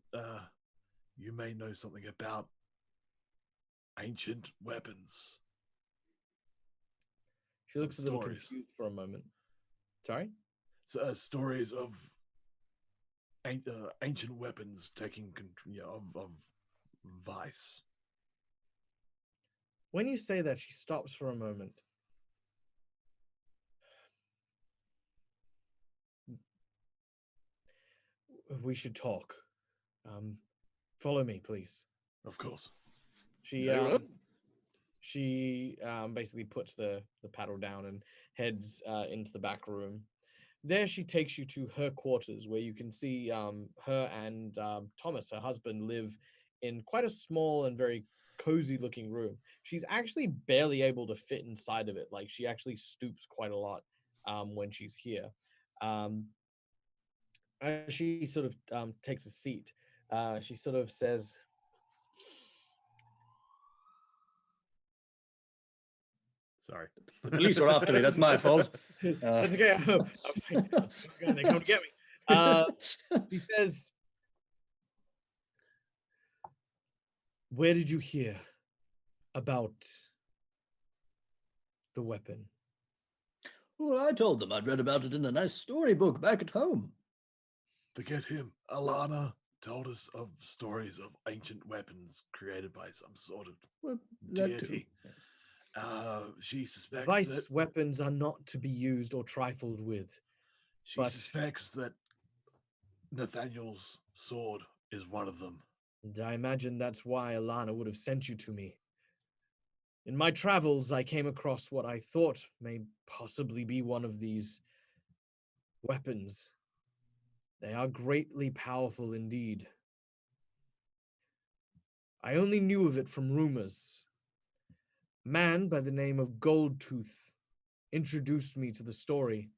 you may know something about ancient weapons. She looks a little confused for a moment. Sorry? So, stories of ancient weapons taking control of vice. When you say that, she stops for a moment. we should talk. Follow me, please. Of course. She Very well. she basically puts the paddle down and heads into the back room. There she takes you to her quarters, where you can see her and Thomas, her husband, live in quite a small and very cozy looking room. She's actually barely able to fit inside of it. Like, she actually stoops quite a lot when she's here. As she sort of takes a seat, she sort of says, Sorry. The police are after me. That's my fault. "That's okay." I was like, "They come to get me." He says, "Where did you hear about the weapon?" Well, I told them I'd read about it in a nice storybook back at home. Forget him. Alana told us of stories of ancient weapons created by some sort of Well, that too. deity. She suspects Vice that weapons are not to be used or trifled with. she but- suspects that Nathaniel's sword is one of them. And I imagine that's why Alana would have sent you to me. In my travels, I came across what I thought may possibly be one of these weapons. They are greatly powerful indeed. I only knew of it from rumors. A man by the name of Goldtooth introduced me to the story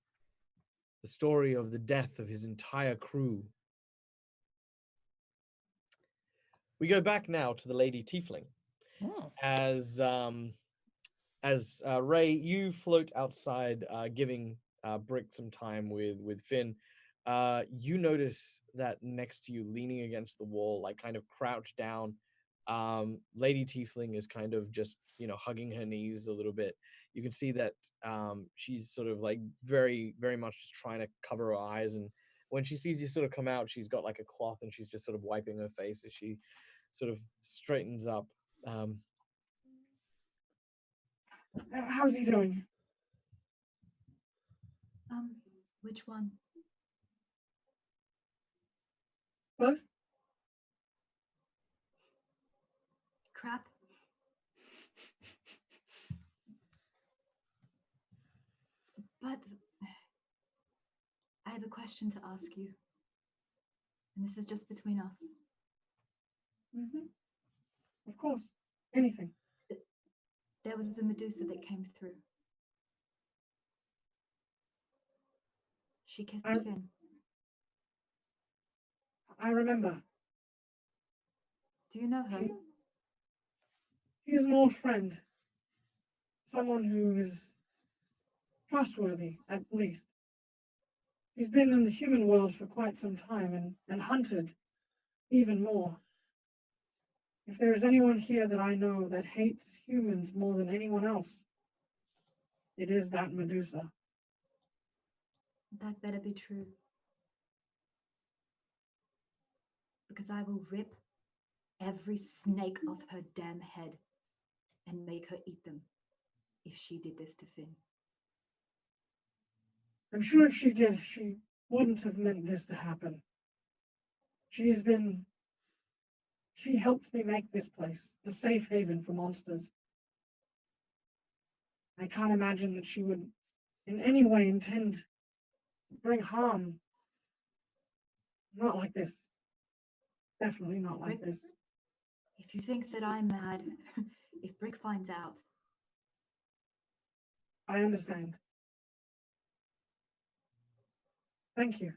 of the death of his entire crew. We go back now to the Lady Tiefling. Oh. As Ray, you float outside, giving Brick some time with Finn. You notice that next to you, leaning against the wall, like kind of crouched down, Lady Tiefling is kind of just, hugging her knees a little bit. You can see that she's sort of like very, very much just trying to cover her eyes. And when she sees you sort of come out, she's got like a cloth and she's just sort of wiping her face as she sort of straightens up. How's he doing? Which one? Both? Crap. But I have a question to ask you. And this is just between us. Mm-hmm. Of course. Anything. There was a Medusa that came through. She kissed Finn. I remember. Do you know her? She's an old friend. Someone who is trustworthy, at least. She's been in the human world for quite some time and hunted even more. If there is anyone here that I know that hates humans more than anyone else, it is that Medusa. That better be true. Because I will rip every snake off her damn head and make her eat them if she did this to Finn. I'm sure if she did, she wouldn't have meant this to happen. She helped me make this place a safe haven for monsters. I can't imagine that she would in any way intend to bring harm. Not like this. Definitely not like this. If you think that I'm mad, if Brick finds out. I understand. Thank you.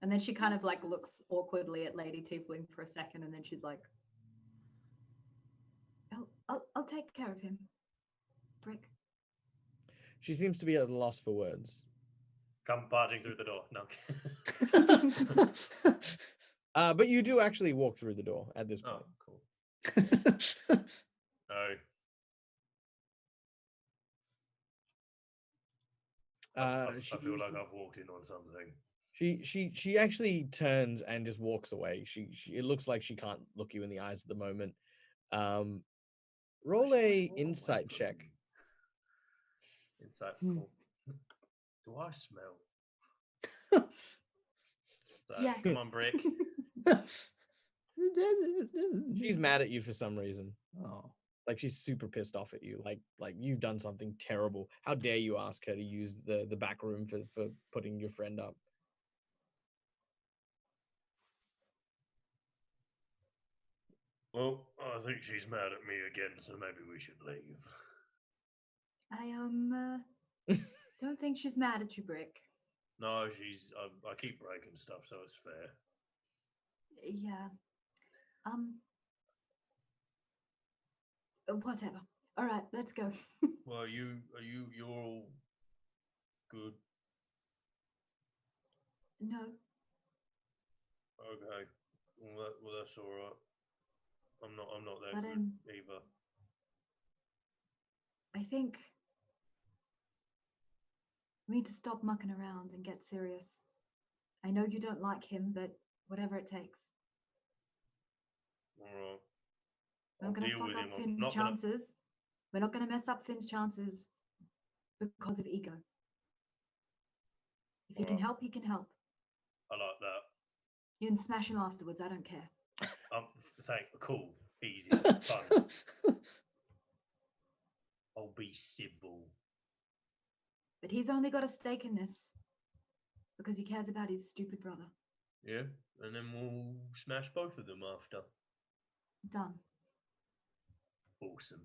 And then she kind of like looks awkwardly at Lady Tiefling for a second, and then she's like, I'll take care of him. Brick. She seems to be at a loss for words. Come barging through the door. No. But you do actually walk through the door at this point. Oh, cool. No. I feel like I've walked in on something. She actually turns and just walks away. She it looks like she can't look you in the eyes at the moment. Roll a insight check. Insight. Cool. Do I smell? Yes. Come on, Brick. She's mad at you for some reason. Oh. Like she's super pissed off at you. Like you've done something terrible. How dare you ask her to use the back room for putting your friend up? Well, I think she's mad at me again, so maybe we should leave. I don't think she's mad at you, Brick. No, I keep breaking stuff, so it's fair. Yeah. Whatever. All right, let's go. Well, you're all good. No. Okay. Well, that's all right. I'm not that But, good either. I think we need to stop mucking around and get serious. I know you don't like him, but whatever it takes. All right. We're I'll not going to deal fuck with up him. I'm Finn's not gonna. chances. We're not going to mess up Finn's chances because of ego. If he can Alright. help, he can help. I like that. You can smash him afterwards. I don't care. Cool, easy, fun. I'll be civil. But he's only got a stake in this because he cares about his stupid brother. Yeah, and then we'll smash both of them after. Done. Awesome.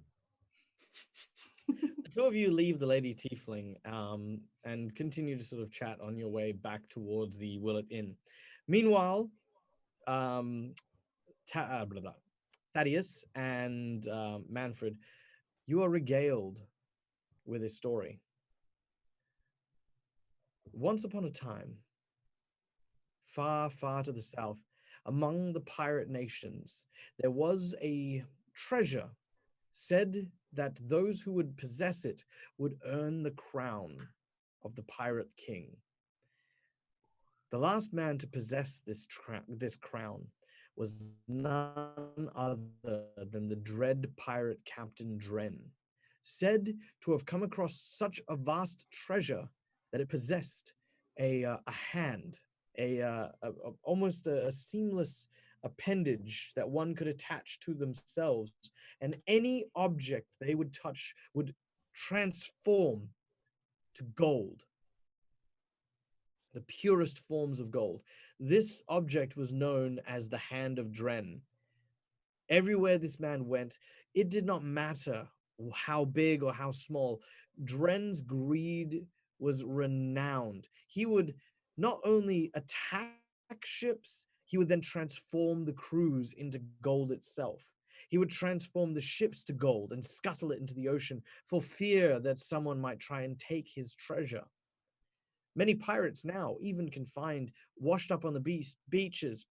The two of you leave the Lady Tiefling and continue to sort of chat on your way back towards the Willet Inn. Meanwhile, Thaddius and Manfred, you are regaled with a story. Once upon a time, far, far to the south, among the pirate nations, there was a treasure said that those who would possess it would earn the crown of the pirate king. The last man to possess this crown was none other than the dread pirate Captain Dren, said to have come across such a vast treasure that it possessed a hand, almost a seamless appendage that one could attach to themselves, and any object they would touch would transform to gold, the purest forms of gold. This object was known as the Hand of Dren. Everywhere this man went, it did not matter how big or how small. Dren's greed was renowned. He would not only attack ships, he would then transform the crews into gold itself. He would transform the ships to gold and scuttle it into the ocean for fear that someone might try and take his treasure. Many pirates now even can find washed up on the beaches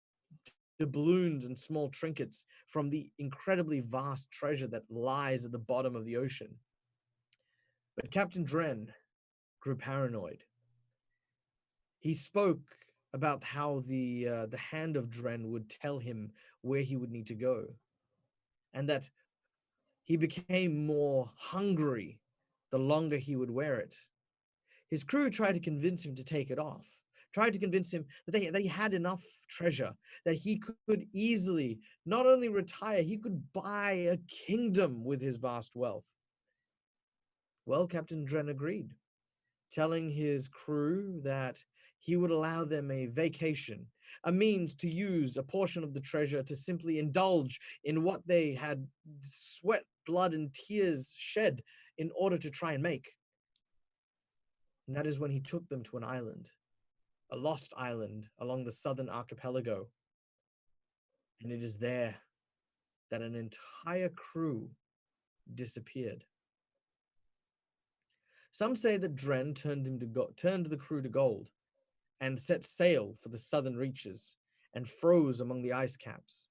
doubloons and small trinkets from the incredibly vast treasure that lies at the bottom of the ocean. But Captain Dren grew paranoid. He spoke about how the Hand of Dren would tell him where he would need to go, and that he became more hungry the longer he would wear it. His crew tried to convince him to take it off, tried to convince him that he had enough treasure, that he could easily not only retire, he could buy a kingdom with his vast wealth. Well, Captain Dren agreed, telling his crew that he would allow them a vacation, a means to use a portion of the treasure to simply indulge in what they had sweat, blood, and tears shed in order to try and make. And that is when he took them to an island, a lost island along the southern archipelago. And it is there that an entire crew disappeared. Some say that Dren turned the crew to gold and set sail for the southern reaches and froze among the ice caps.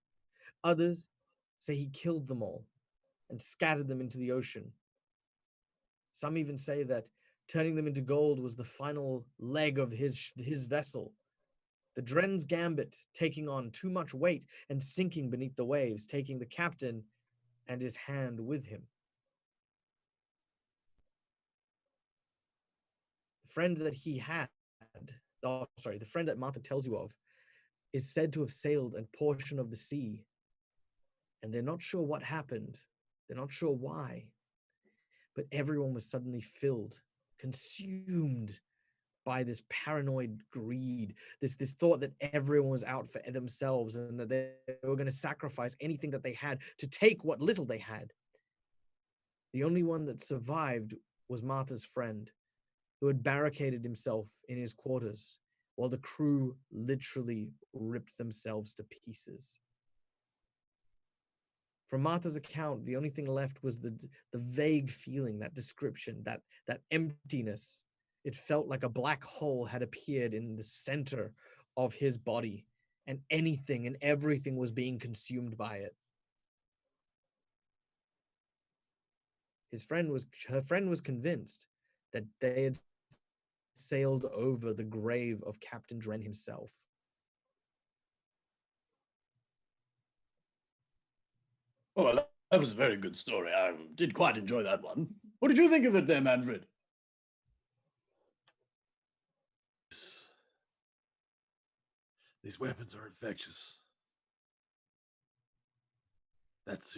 Others say he killed them all and scattered them into the ocean. Some even say that turning them into gold was the final leg of his vessel. The Dren's gambit taking on too much weight and sinking beneath the waves, taking the captain and his hand with him. friend that he had, the friend that Martha tells you of, is said to have sailed a portion of the sea. And they're not sure what happened. They're not sure why. But everyone was suddenly filled, consumed by this paranoid greed, this thought that everyone was out for themselves and that they were going to sacrifice anything that they had to take what little they had. The only one that survived was Martha's friend, who had barricaded himself in his quarters while the crew literally ripped themselves to pieces. From Martha's account, the only thing left was the vague feeling, that description, that emptiness. It felt like a black hole had appeared in the center of his body, and anything and everything was being consumed by it. Her friend was convinced that they had sailed over the grave of Captain Dren himself. Oh, well, that was a very good story. I did quite enjoy that one. What did you think of it there, Manfred? These weapons are infectious. That's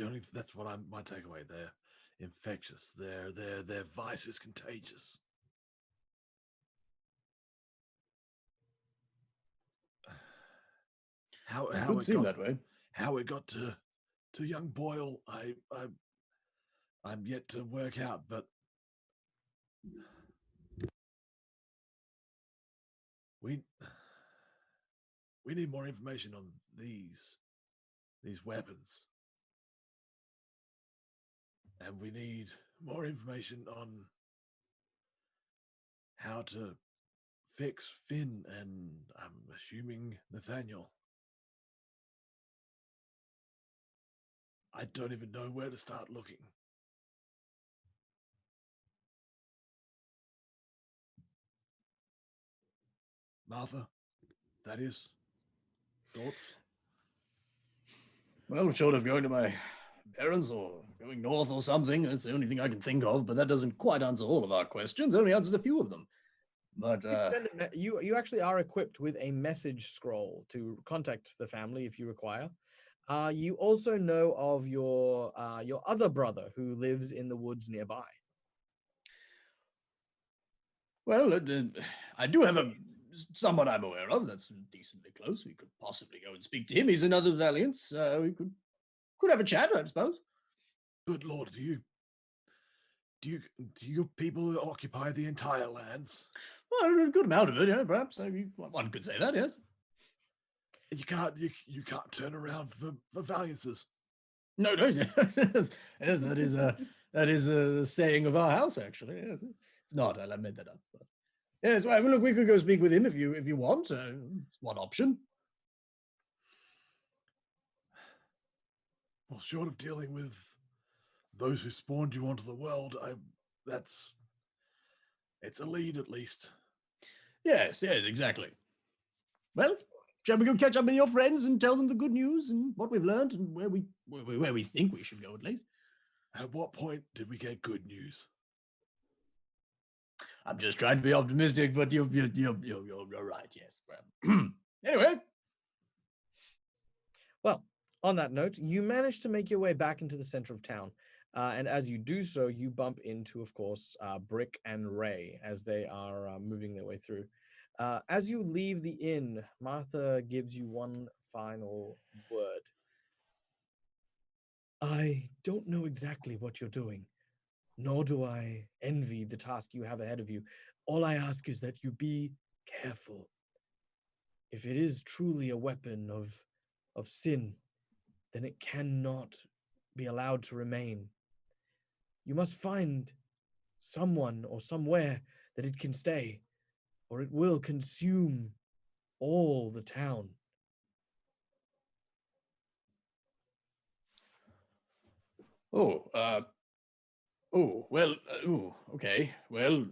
what my takeaway. They're infectious. Their vice is contagious. How It it could seem got that way. how it got to young Boyle, I'm yet to work out, but we need more information on these weapons. And we need more information on how to fix Finn and, I'm assuming, Nathaniel. I don't even know where to start looking. Martha, Thaddius, thoughts? Well, short of going to my parents or going north or something, that's the only thing I can think of, but that doesn't quite answer all of our questions, only answers a few of them. But You actually are equipped with a message scroll to contact the family if you require. You also know of your other brother who lives in the woods nearby. well, I do have someone I'm aware of that's decently close. We could possibly go and speak to him. He's another Valiance. We could have a chat, I suppose. Good Lord, do your people occupy the entire lands? Well, a good amount of it, yeah, perhaps. One could say that, yes. You can't turn around for Valiances. No, yes, that is the saying of our house, actually. Yes, it's not. I made that up. But yes, well, look, we could go speak with him if you want. It's one option. Well, short of dealing with those who spawned you onto the world, it's a lead at least. Yes, exactly. Well, shall we go catch up with your friends and tell them the good news and what we've learned and where we think we should go at least? At what point did we get good news? I'm just trying to be optimistic, but you're right. Yes. Well, anyway. Well, on that note, you manage to make your way back into the center of town. And as you do so, you bump into, of course, Brick and Ray as they are moving their way through. As you leave the inn, Martha gives you one final word. I don't know exactly what you're doing, nor do I envy the task you have ahead of you. All I ask is that you be careful. If it is truly a weapon of sin, then it cannot be allowed to remain. You must find someone or somewhere that it can stay, or it will consume all the town. Okay. Well,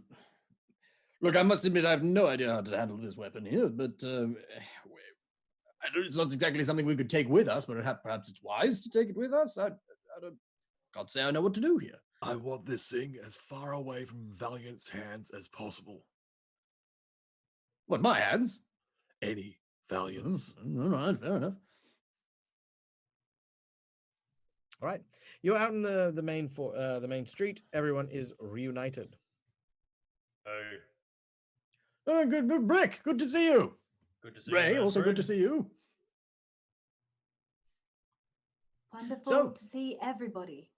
look, I must admit I have no idea how to handle this weapon here, but it's not exactly something we could take with us, but perhaps it's wise to take it with us. Can't say I know what to do here. I want this thing as far away from Valiant's hands as possible. What, my hands? Any Valiance. All right, fair enough. All right, you're out in the main street. Everyone is reunited. Oh, Good, Brick. Good to see you. good to see Ray, you. also good to Manfred. see you. Wonderful to see everybody.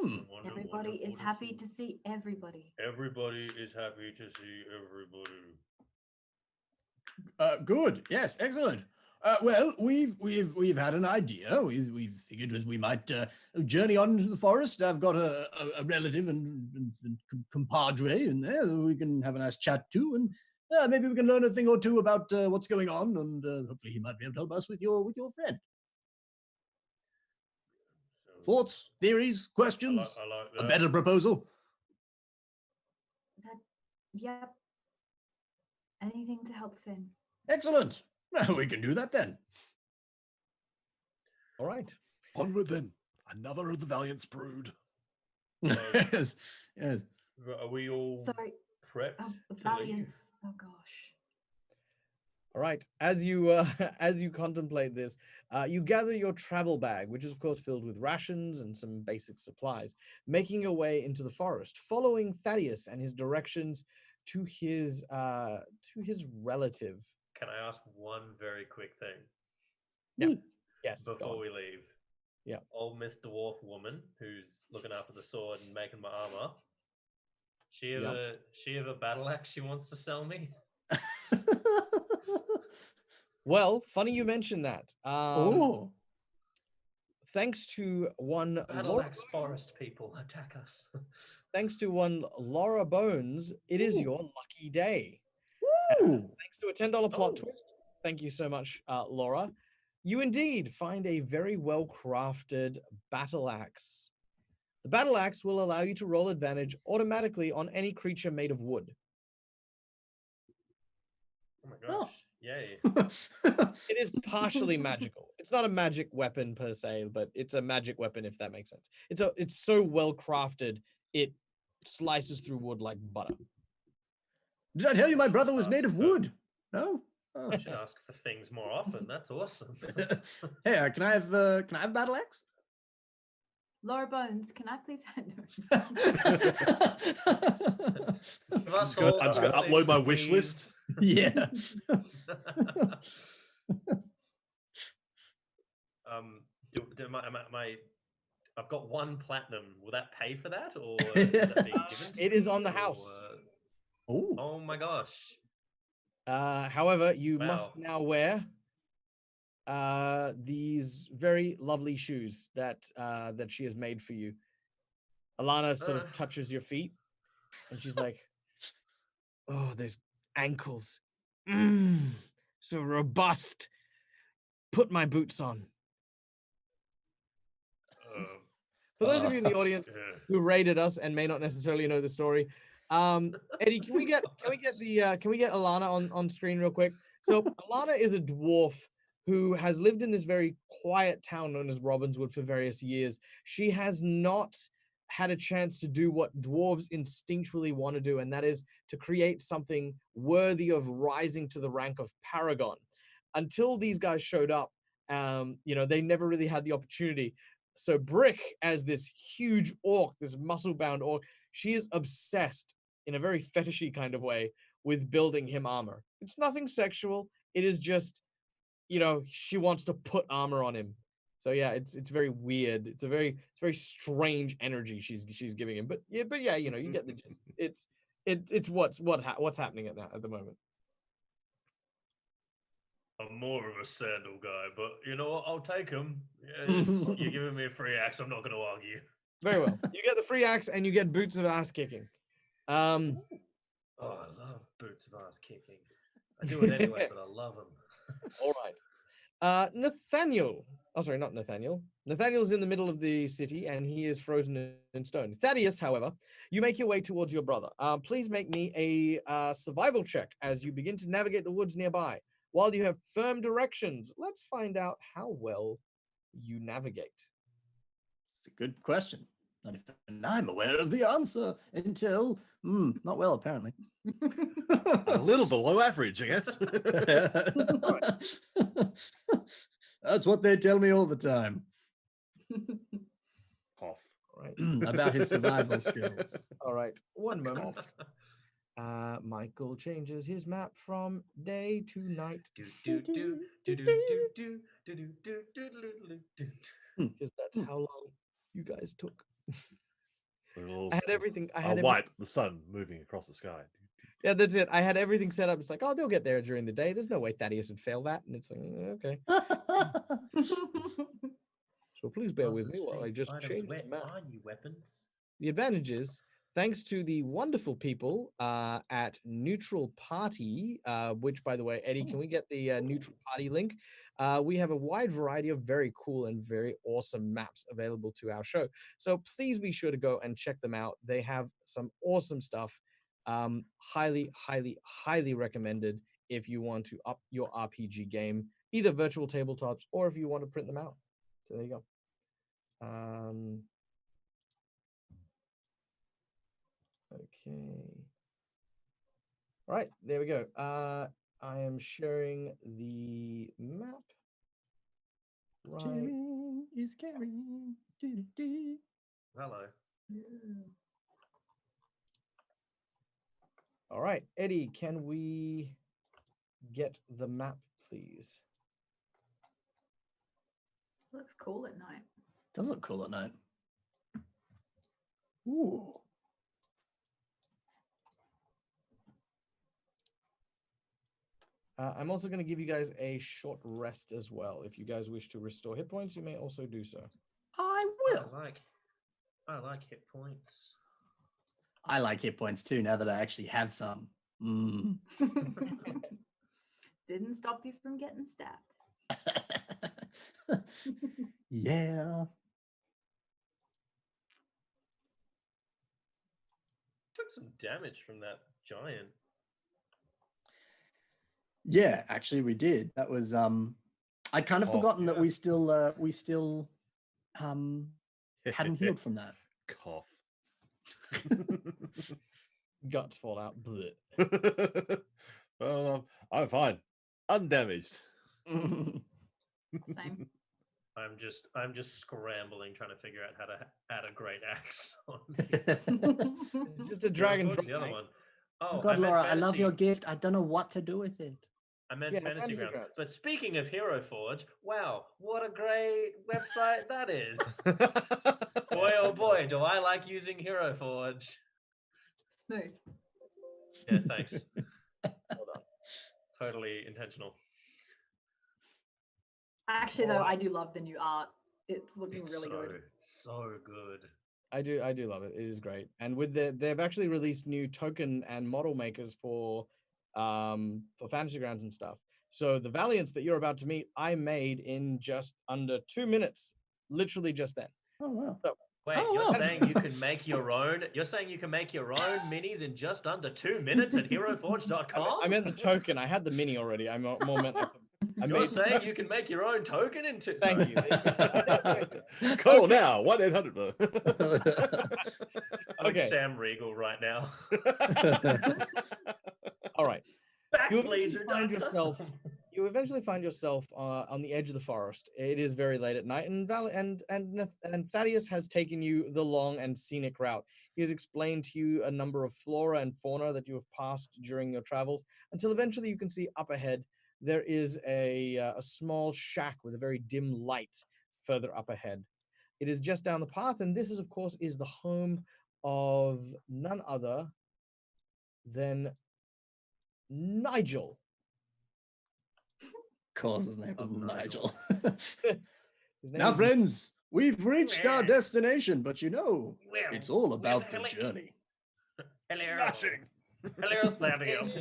Wonder- Everybody is wonderful happy see- to see everybody. Everybody is happy to see everybody. Good. Yes, excellent. Well, we've had an idea. We've figured that we might journey on into the forest. I've got a relative and compadre in there that we can have a nice chat to, and maybe we can learn a thing or two about what's going on, and hopefully he might be able to help us with your friend. So, Thoughts, theories, questions? I like A that. better proposal? Yep. Anything to help Finn. Excellent. Well, we can do that then. All right. Onward then. Another of the Valiance brood. Yes, yes. Are we all Sorry. prepped Oh, to leave? Valiance. Oh gosh. All right. As you as you contemplate this, you gather your travel bag, which is of course filled with rations and some basic supplies, making your way into the forest, following Thaddius and his directions to his relative. Can I ask one very quick thing Yes. go before on. we leave? Yeah. Old Miss Dwarf woman who's looking after the sword and making my armor. She Yep. have a battle axe she wants to sell me? Well, funny you mentioned that. Oh. Thanks to one Battle Laura, axe forest people attack us. thanks to one Laura Bones, it is Ooh. your lucky day. Ooh. Thanks to a $10 plot Oh. twist. Thank you so much, Laura. You indeed find a very well-crafted battle axe. The battle axe will allow you to roll advantage automatically on any creature made of wood. Oh my Oh. gosh. Yay. It is partially magical. It's not a magic weapon per se, but it's a magic weapon if that makes sense. It's so well crafted, it slices through wood like butter. Did I tell you my brother was made of wood? No? Oh. I should ask for things more often. That's awesome. Hey, can I have battle axe? Laura Bones, can I please hand Give us Good. all I'm just going to something, upload my wish please. list. Yeah. I've got 1 platinum. Will that pay for that, or is that being given to It is me, on the or, house. Oh. Oh my gosh. However, you must Wow. now wear these very lovely shoes that she has made for you. Alana sort of touches your feet, and she's like, "Oh, those ankles, so robust. Put my boots on." For those of you in the audience who rated us and may not necessarily know the story, Eddie, can we get Alana on screen real quick? So Alana is a dwarf who has lived in this very quiet town known as Robinswood for various years. She has not had a chance to do what dwarves instinctually want to do, and that is to create something worthy of rising to the rank of paragon. Until these guys showed up, they never really had the opportunity. So Brick, as this huge orc, this muscle-bound orc, she is obsessed in a very fetishy kind of way with building him armor. It's nothing sexual. It is just, she wants to put armor on him. So yeah, it's very weird. It's very strange energy she's giving him. But yeah, you get the gist. It's what's happening at the moment. I'm more of a sandal guy, but you know what? I'll take him. Yeah, you're giving me a free axe. I'm not going to argue. Very well. You get the free axe and you get boots of ass kicking. Oh, I love boots of ass kicking. I do it anyway, but I love them. All right. Nathaniel. Oh, sorry, not Nathaniel. Nathaniel's in the middle of the city and he is frozen in stone. Thaddius, however, you make your way towards your brother. Please make me a survival check as you begin to navigate the woods nearby. While you have firm directions, let's find out how well you navigate. It's a good question. Not even I'm aware of the answer until, not well, apparently. A little below average, I guess. That's what they tell me all the time. Cough. Right. About his survival skills. All right. One moment. Michael changes his map from day to night because that's how long you guys took. Little, I had everything. I I'll had wipe the sun moving across the sky. Yeah, that's it. I had everything set up. It's like, oh, they'll get there during the day. There's no way Thaddius would fail that. And it's like, okay. So please bear with me while I just change the map. Are you weapons? The advantage is, thanks to the wonderful people at Neutral Party, which, by the way, Eddie, can we get the Neutral Party link? We have a wide variety of very cool and very awesome maps available to our show. So please be sure to go and check them out. They have some awesome stuff. Highly, highly, highly recommended if you want to up your RPG game, either virtual tabletops or if you want to print them out. So there you go. Okay. All right, there we go. I am sharing the map. Right. Sharing is caring. Hello. All right, Eddie, can we get the map, please? Looks cool at night. Does look cool at night. Ooh. I'm also going to give you guys a short rest as well. If you guys wish to restore hit points, you may also do so. I will. I like hit points. I like hit points too, now that I actually have some. Didn't stop you from getting stabbed. Yeah. Took some damage from that giant. Yeah, actually we did. That was I'd kind of forgotten that we still hadn't healed from that. Cough. Guts fall out. Blech. Well, I'm fine. Undamaged. Same. I'm just scrambling, trying to figure out how to add a great axe on. Just a dragon. What's the other one? Oh, God, I meant Laura, I love your Fantasy- gift. I don't know what to do with it. I meant Yeah, Fantasy Fantasy Grounds. Grounds. But speaking of Hero Forge, wow, what a great website that is. Boy, oh boy, do I like using Hero Forge. Smooth. Yeah, thanks. Totally intentional. Actually, though, I do love the new art. It's looking really good. So good. I do love it. It is great. And with they've actually released new token and model makers for Fantasy Grounds and stuff. So the Valiants that you're about to meet, I made in just under 2 minutes, literally just then. Oh wow. So, Wait, Oh, you're wow. saying you can make your own? You're saying you can make your own minis in just under 2 minutes at HeroForge.com? I meant the token. I had the mini already. I more meant like You're saying you can make your own token in two? Thank you. Call now 1-800. I'm Okay. Sam Riegel right now. All right. Backlaser.com. You eventually find yourself on the edge of the forest. It is very late at night, and Thaddius has taken you the long and scenic route. He has explained to you a number of flora and fauna that you have passed during your travels, until eventually you can see up ahead there is a small shack with a very dim light further up ahead. It is just down the path, and this is, of course, is the home of none other than Nigel. Of course, his name is Nigel. His name Now, is- friends, we've reached our destination, but you know, Well, it's all about well, the hello. journey. Hello. Smashing. Hello, Thaddius.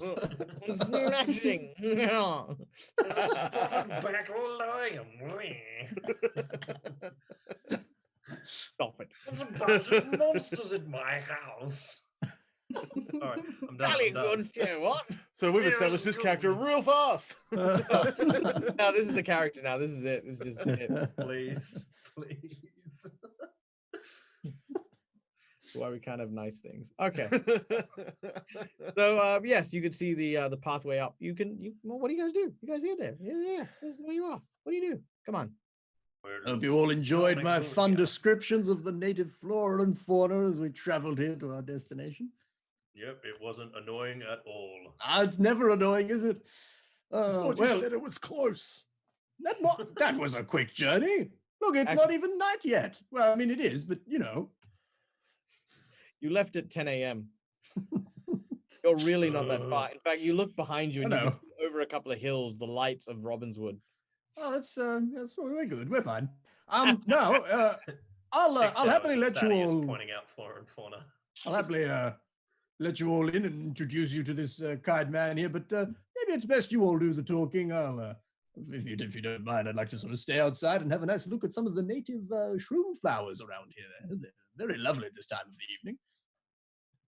No. Smashing. No. Back alive. Stop it. There's a bunch of monsters in my house. All right, I'm done. Jolly I'm done. good stew, what? So we've established this character real fast. No, this is the character now. This is it. This is just it. Please, please. why we can't have nice things. Okay. So yes, you could see the pathway up. Well, what do you guys do? You guys here there? Yeah, this is where you are. What do you do? Come on. Hope you all enjoyed my fun Yeah. descriptions of the native flora and fauna as we traveled here to our destination. Yep, it wasn't annoying at all. It's never annoying, is it? I thought well, you said it was close. that was a quick journey. Look, it's not even night yet. Well, I mean, it is, but you know. You left at 10 a.m. You're really not that far. In fact, you look behind you and you can see over a couple of hills the lights of Robinswood. Oh, that's we're good. We're fine. No, I'll happily let you Thaddius all pointing out flora and fauna. I'll happily let you all in and introduce you to this kind man here, but maybe it's best you all do the talking. I'll, if you don't mind, I'd like to sort of stay outside and have a nice look at some of the native shroom flowers around here. They're very lovely at this time of the evening.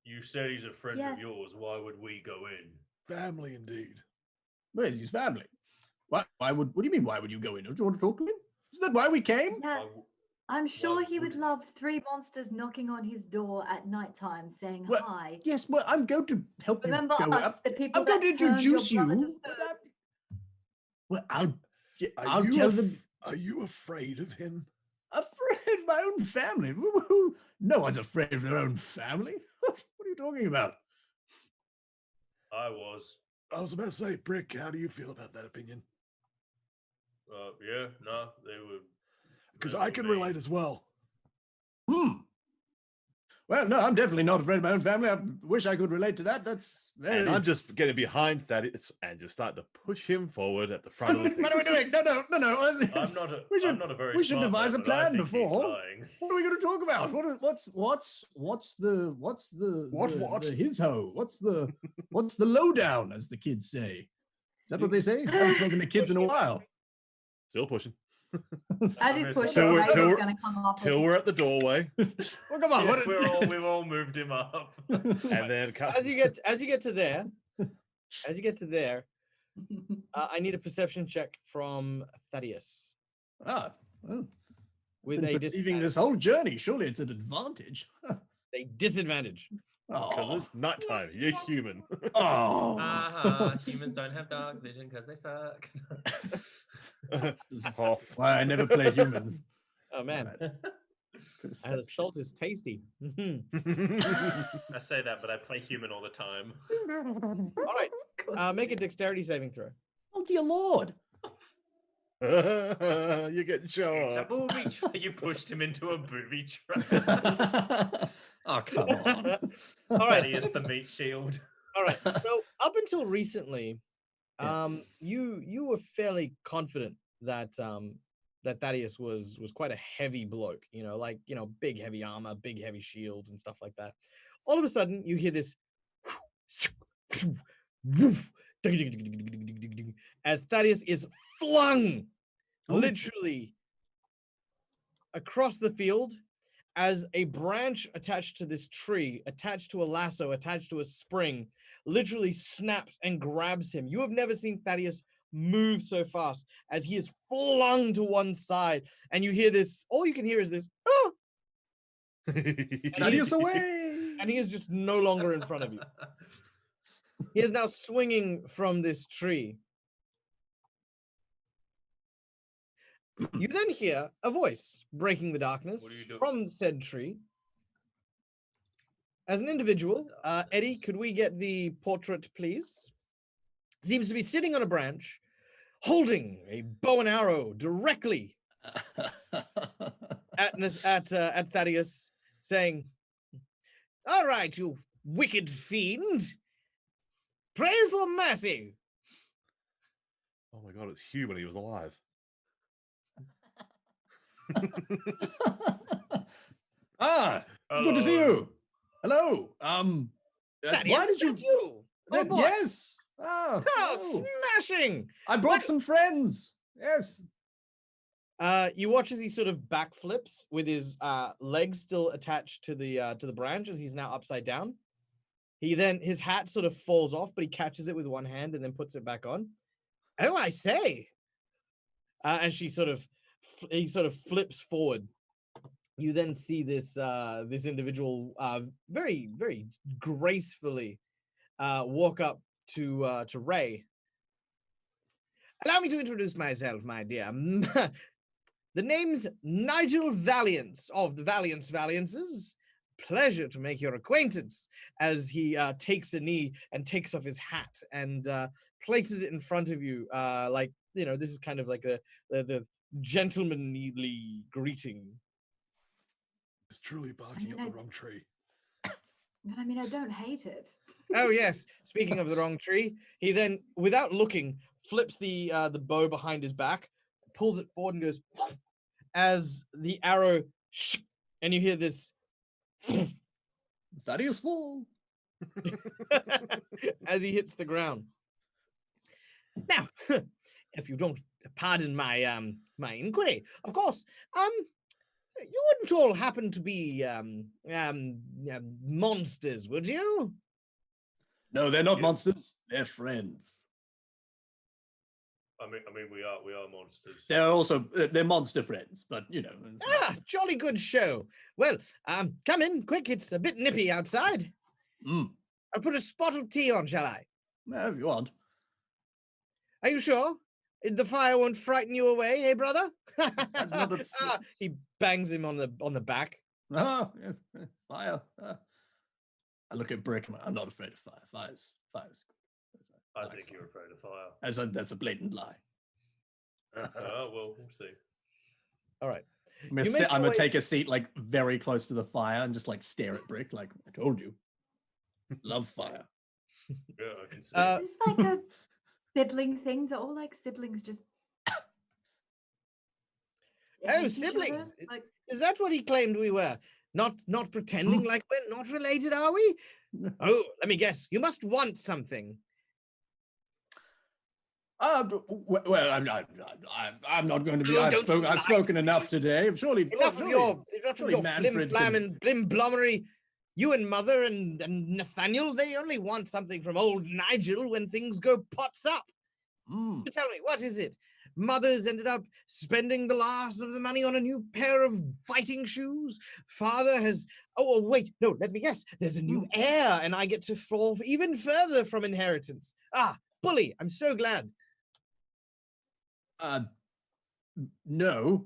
You said he's a friend Yes. of yours. Why would we go in? Family indeed. Where's his family? What do you mean, why would you go in? Don't you want to talk to him? Isn't that why we came? Yeah, Why w- I'm sure he would would- love 3 monsters knocking on his door at nighttime saying Well, hi. Yes, well, I'm going to help Remember you go us, up. the people I'm going to that turned your introduce brother you. to stone? Well, I'll Are you tell af- them. Are you afraid of him? Afraid of my own family? No one's afraid of their own family. What are you talking about? I was. I was about to say, Brick, how do you feel about that opinion? Yeah, no, they were. Because really I can mean. relate as well. Well, no, I'm definitely not afraid of my own family. I wish I could relate to that. That's very... And I'm just getting behind Thaddius and just starting to push him forward at the front of the What are we doing? No. I'm not a. We should- I'm not a very. we should smart devise man, a but I plan think he's before. lying. What are we going to talk about? What's the his ho? What's the lowdown, as the kids say? Is that what they say? I haven't spoken to kids in a while. Still pushing. As he's Till pushing, we're- Ray's till we're- going to come up. Till we're at the doorway. Well, come on. Yeah, we've all moved him up. And then As you get to there, I need a perception check from Thaddius Well, with been a perceiving disadvantage. this whole journey. Surely it's an advantage. A disadvantage. because Oh, it's nighttime. You're human. oh. Humans don't have dark vision because they suck. Off. Why I never play humans. Oh man, and the Perception. salt is tasty. I say that, but I play human all the time. All right, make a dexterity saving throw. Oh dear Lord! You're getting It's a shot. booby trap. You pushed him into a booby trap. Oh come on! All right. Thaddius the meat shield. All right. So up until recently, Yeah. you were fairly confident that that Thaddius was quite a heavy bloke. You know, like big heavy armor, big heavy shields, and stuff like that. All of a sudden, you hear this as Thaddius is flung literally across the field as a branch attached to this tree, attached to a lasso, attached to a spring, literally snaps and grabs him. You have never seen Thaddius move so fast as he is flung to one side, and you hear this. All you can hear is this, "Ah!" Thaddius away! and he is just no longer in front of you. He is now swinging from this tree. You then hear a voice breaking the darkness What are you doing? from said tree. As an individual, Eddie, could we get the portrait, please? Seems to be sitting on a branch, holding a bow and arrow directly at Thaddius, saying, "All right, you wicked fiend, pray for mercy." Oh my god, it's human. He was alive. Good to see you. Hello. Thaddius, why did you? that's you? Oh boy. Yes. Oh, Oh, smashing! I brought What- some friends. Yes. You watch as he sort of backflips with his legs still attached to the branch as he's now upside down. His hat sort of falls off, but he catches it with one hand and then puts it back on. Oh, I say! And he sort of flips forward you then see this this individual very very gracefully walk up to Ray. Allow me to introduce myself, my dear. The name's Nigel Valiance of the Valiances. Pleasure to make your acquaintance. As he takes a knee and takes off his hat and places it in front of you, like, you know, this is kind of like the gentlemanly greeting. It's truly barking up the wrong tree. But I mean, I don't hate it. Oh yes. Speaking of the wrong tree, he then, without looking, flips the bow behind his back, pulls it forward, and goes as the arrow, and you hear this Thaddius fall. as he hits the ground. Now, if you don't pardon my my inquiry, of course, you wouldn't all happen to be monsters, would you? No, they're not monsters. They're friends. I mean, we are monsters. They're also they're monster friends, but you know. Jolly good show. Well, come in quick. It's a bit nippy outside. I'll put a spot of tea on, shall I? Well, if you want. Are you sure? The fire won't frighten you away, eh, brother? He bangs him on the back. Oh, yes, fire. I look at Brick. I'm not afraid of fire. Fire's I think you're afraid of fire. That's a blatant lie. Oh, well, we'll see. All right. I'm gonna take a seat like very close to the fire and just like stare at Brick like I told you. Love fire. Yeah, I can see. Is this like a sibling thing? Do all like siblings just? Oh, hate each other? siblings. Like, Is that what he claimed we were? Not pretending like we're not related, are we? Oh, let me guess. You must want something. Well, I'm not going to be. Oh, I've spoken enough today. Surely Enough of your flim Manfred flam and blim blommery. You and Mother and Nathaniel, they only want something from old Nigel when things go pots up. So tell me, what is it? Mother's ended up spending the last of the money on a new pair of fighting shoes. Father has... Oh, wait, no, let me guess. There's a new heir, and I get to fall even further from inheritance. Ah, bully, I'm so glad. No.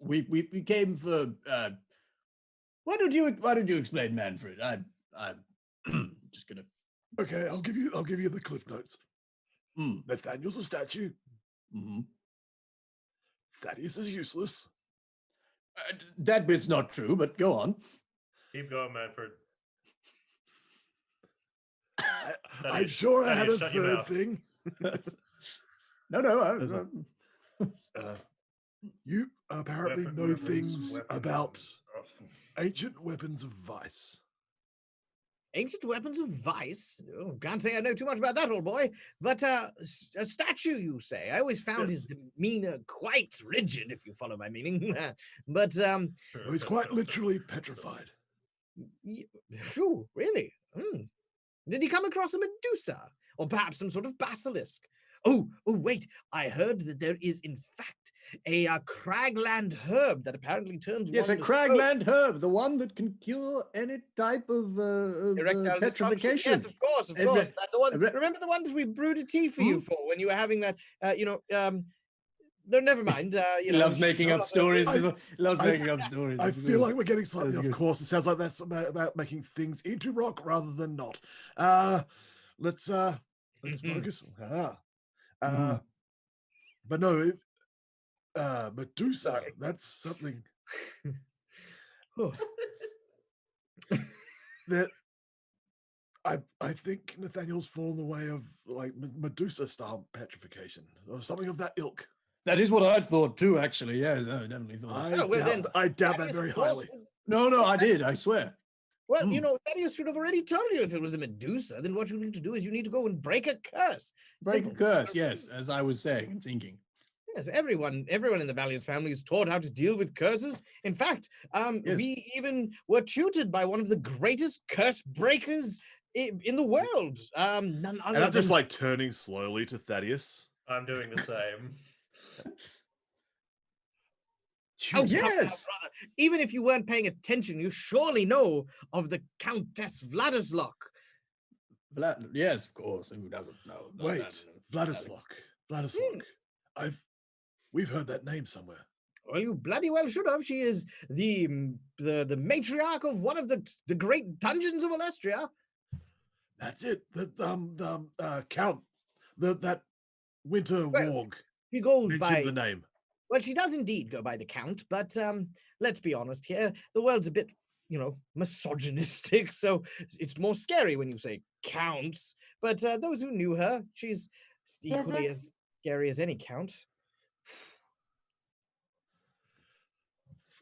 We came for... Why don't you explain, Manfred? I'm just gonna... Okay, I'll give you the cliff notes. Nathaniel's a statue. Thaddius is useless. That bit's not true, but go on. Keep going, Manfred. I'm sure I had a shut your third mouth. thing. No. You apparently know Weapons things of about ancient weapons of vice. Ancient weapons of vice? Oh, can't say I know too much about that, old boy. But a statue, you say? I always found his demeanor quite rigid, if you follow my meaning. But He's quite literally petrified. Phew, really? Did he come across a Medusa? Or perhaps some sort of basilisk? Oh, wait, I heard that there is, in fact, a cragland herb that apparently turns Yes, a one to cragland herb, the one that can cure any type of erectile dysfunction. petrification. Yes, of course. That the one. Remember the one that we brewed a tea for you for when you were having that? No, never mind. He loves making up stories. Loves making up stories. I feel like we're getting slightly off course. It sounds like that's about making things into rock rather than not. Let's focus. But no, Medusa. Sorry. That's something that I think Nathaniel's fallen the way of like Medusa style petrification or something of that ilk. That is what I'd thought too, actually. Yes, I definitely thought. I doubt that very highly. No, I did. I swear. Well, Thaddius should have already told you if it was a Medusa. Then what you need to do is you need to go and break a curse. Break a curse, yes, as I was saying and thinking. Yes, everyone in the Valiance family is taught how to deal with curses. In fact, Yes. we even were tutored by one of the greatest curse breakers in the world. None other And I'm just than- like turning slowly to Thaddius. I'm doing the same. Oh, come now, yes. brother. Even if you weren't paying attention, you surely know of the Countess Vladislav. Yes, of course. Who doesn't know? Wait, Vladislav. Vladislav. Hmm. We've heard that name somewhere. Well, you bloody well should have. She is the matriarch of one of the great dungeons of Alestria. That's it. The Count. That Winter Well, Warg He goes mentioned by the name. Well, she does indeed go by the Count, but let's be honest here. The world's a bit, misogynistic, so it's more scary when you say Count. But those who knew her, she's equally that's- as scary as any Count.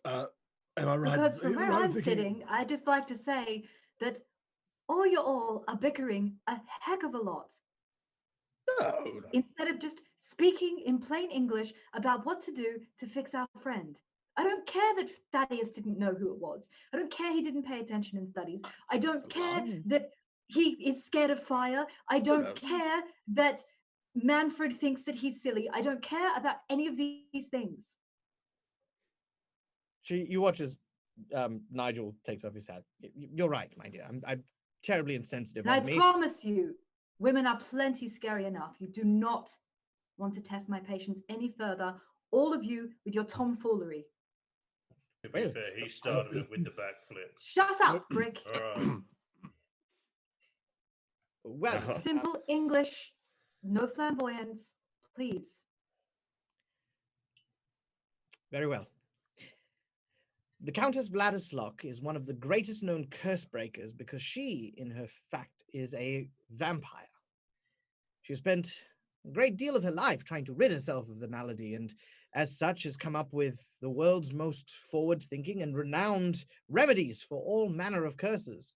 Am I right? Because from Am where I I'm thinking- sitting, I'd just like to say that you all are bickering a heck of a lot. No. Instead of just speaking in plain English about what to do to fix our friend. I don't care that Thaddius didn't know who it was. I don't care he didn't pay attention in studies. I don't care that he is scared of fire. I don't care that Manfred thinks that he's silly. I don't care about any of these things. You watch as Nigel takes off his hat. You're right, my dear. I'm terribly insensitive And I of me. promise you, women are plenty scary enough. You do not want to test my patience any further. All of you with your tomfoolery. To be Well, fair, he started it with the backflip. Shut up, Brick. All right. Well, Simple English, no flamboyance, please. very well. The Countess Vladislav is one of the greatest known curse breakers because she, in her fact, is a vampire. She spent a great deal of her life trying to rid herself of the malady, and as such has come up with the world's most forward-thinking and renowned remedies for all manner of curses,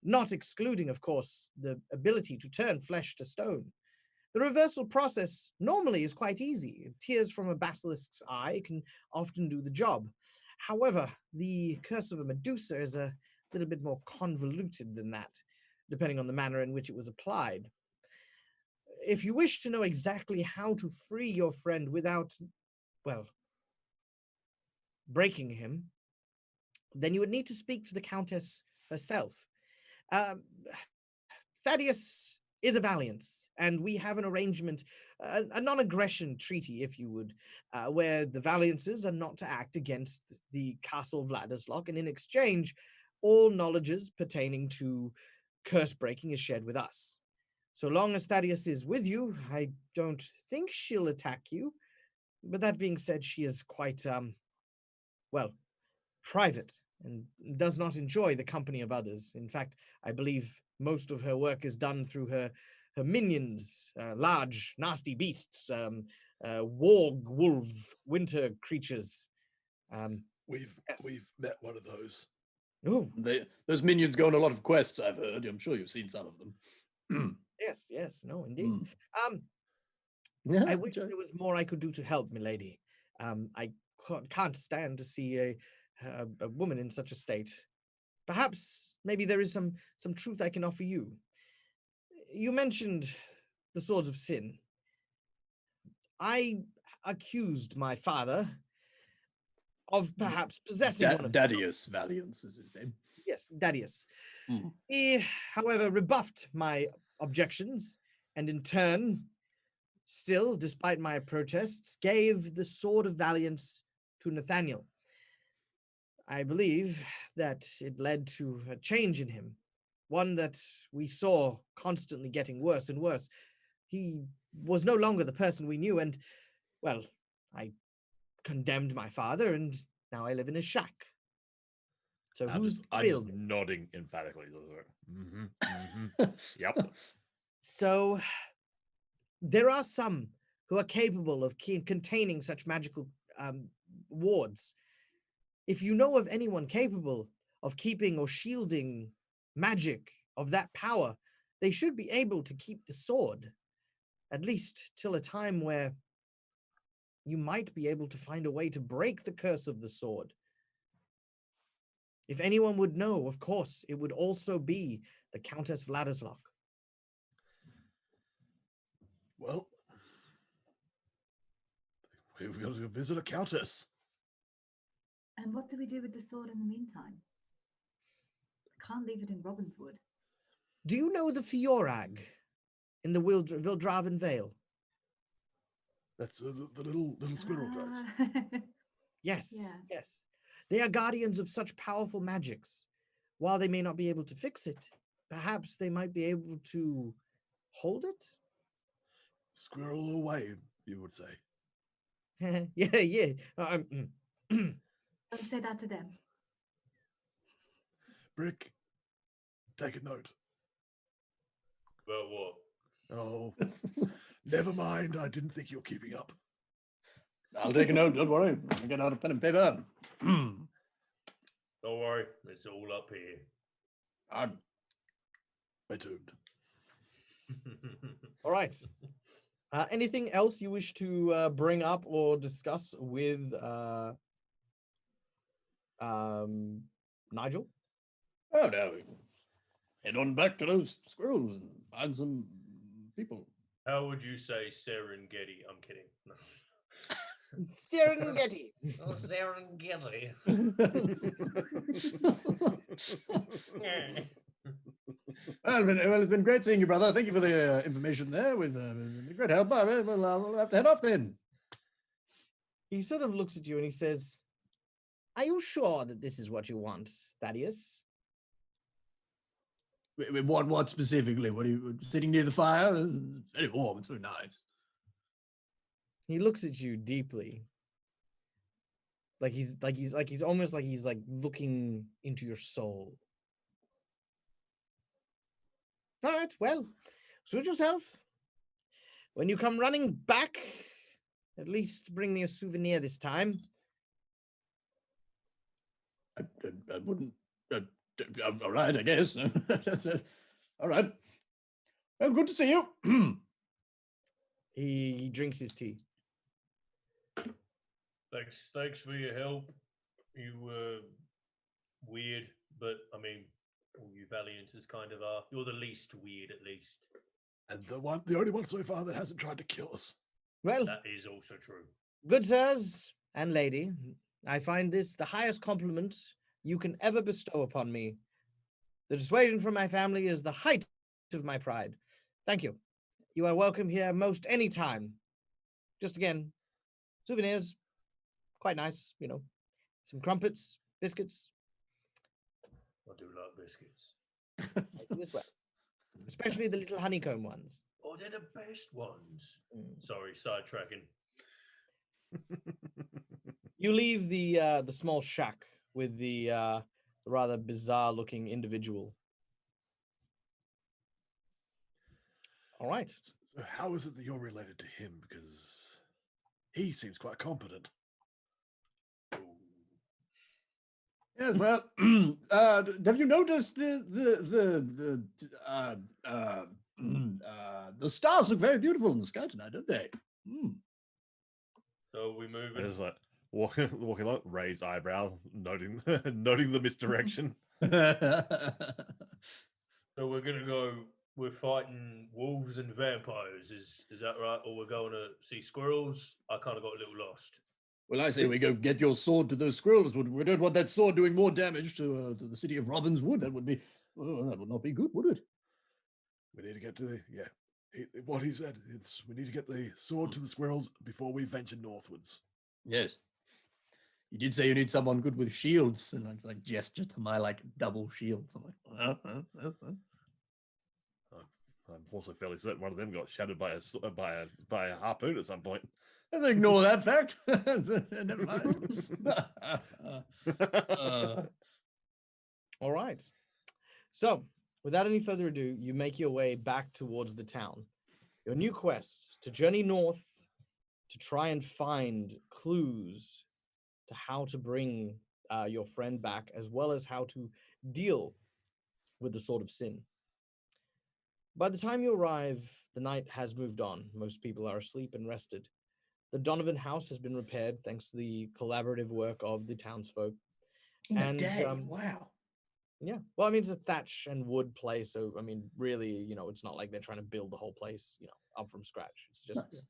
not excluding, of course, the ability to turn flesh to stone. The reversal process normally is quite easy. Tears from a basilisk's eye can often do the job. However, the curse of a Medusa is a little bit more convoluted than that, depending on the manner in which it was applied. If you wish to know exactly how to free your friend without, breaking him, then you would need to speak to the Countess herself. Thaddius is a Valiance, and we have an arrangement, a non-aggression treaty, if you would, where the Valiances are not to act against the Castle Vladislav, and in exchange, all knowledges pertaining to curse breaking is shared with us. So long as Thaddius is with you, I don't think she'll attack you. But that being said, she is quite, private and does not enjoy the company of others. In fact, I believe most of her work is done through her minions, large, nasty beasts, warg, wolf, winter creatures. We've met one of those. Oh, Those minions go on a lot of quests, I've heard. I'm sure you've seen some of them. yes, no, indeed. Yeah, I wish there was more I could do to help, milady. I can't stand to see a woman in such a state. Perhaps, maybe there is some truth I can offer you. You mentioned the swords of sin. I accused my father of perhaps possessing one of them. Thaddius Valiance is his name. Yes, Thaddius. Mm. He, however, rebuffed my objections, and in turn, still, despite my protests, gave the Sword of Valiance to Nathaniel. I believe that it led to a change in him, one that we saw constantly getting worse and worse. He was no longer the person we knew, and, I condemned my father, and now I live in his shack. So I'm who's just thrilled? nodding emphatically. Yep. So there are some who are capable of containing such magical wards. If you know of anyone capable of keeping or shielding magic of that power, they should be able to keep the sword, at least till a time where you might be able to find a way to break the curse of the sword. If anyone would know, of course, it would also be the Countess Vladislav. Well, we've got to go visit a countess. And what do we do with the sword in the meantime? Can't leave it in Robbinswood. Do you know the Fiorag in the Vildraven Vale? That's the little squirrel guys. Yes, Yes. yes. They are guardians of such powerful magics. While they may not be able to fix it, perhaps they might be able to hold it? Squirrel away, you would say. Yeah. Don't say that to them. Brick, take a note. About what? Oh, never mind. I didn't think you were keeping up. I'll take a note. Don't worry. I'll get out a pen and paper. Don't worry, it's all up here. I tuned. All right. Anything else you wish to bring up or discuss with Nigel? Oh, no. Head on back to those squirrels and find some people. How would you say Serengeti? I'm kidding. No. Serengeti. Oh, Serengeti. Well, it's been great seeing you, brother. Thank you for the information there. With great help. Well, I'll have to head off then. He sort of looks at you and he says, "Are you sure that this is what you want, Thaddius?" What specifically? What are you sitting near the fire? It's very warm. It's very nice. He looks at you deeply. He's almost like he's like looking into your soul. All right, well, suit yourself. When you come running back, at least bring me a souvenir this time. I wouldn't. All right, I guess. All right. Well, good to see you. He drinks his tea. Thanks for your help. You were weird, but I mean, all you Valiances kind of are. You're the least weird, at least. And the only one so far that hasn't tried to kill us. Well, That is also true. good sirs and lady, I find this the highest compliment you can ever bestow upon me. The dissuasion from my family is the height of my pride. Thank you. You are welcome here most any time. Just again, souvenirs, quite nice, you know. Some crumpets, biscuits. I do like biscuits. I do as well. Especially the little honeycomb ones. Oh, they're the best ones. Mm. Sorry, sidetracking. You leave the small shack with the rather bizarre looking individual. All right. So how is it that you're related to him? Because he seems quite competent. Yes, well, have you noticed the stars look very beautiful in the sky tonight, don't they? So we move I in. just like walking along, raised eyebrow, noting the misdirection. So we're gonna go. We're fighting wolves and vampires. Is that right? Or we're going to see squirrels? I kind of got a little lost. Well, I say we go get your sword to those squirrels. We don't want that sword doing more damage to the city of Robbinswood. That would be, that would not be good, would it? We need to get to the what he said. It's we need to get the sword to the squirrels before we venture northwards. Yes. You did say you need someone good with shields, and I like gesture to my double shields. I'm like, I'm also fairly certain one of them got shattered by a harpoon at some point. Let's ignore that fact. Never mind. All right. So, without any further ado, you make your way back towards the town. Your new quest to journey north to try and find clues to how to bring your friend back, as well as how to deal with the Sword of Sin. By the time you arrive, the night has moved on. Most people are asleep and rested. The Donovan house has been repaired thanks to the collaborative work of the townsfolk. In a day, wow. Yeah. Well, I mean, it's a thatch and wood place. So, I mean, really, you know, it's not like they're trying to build the whole place, you know, up from scratch. It's just, Nice. it's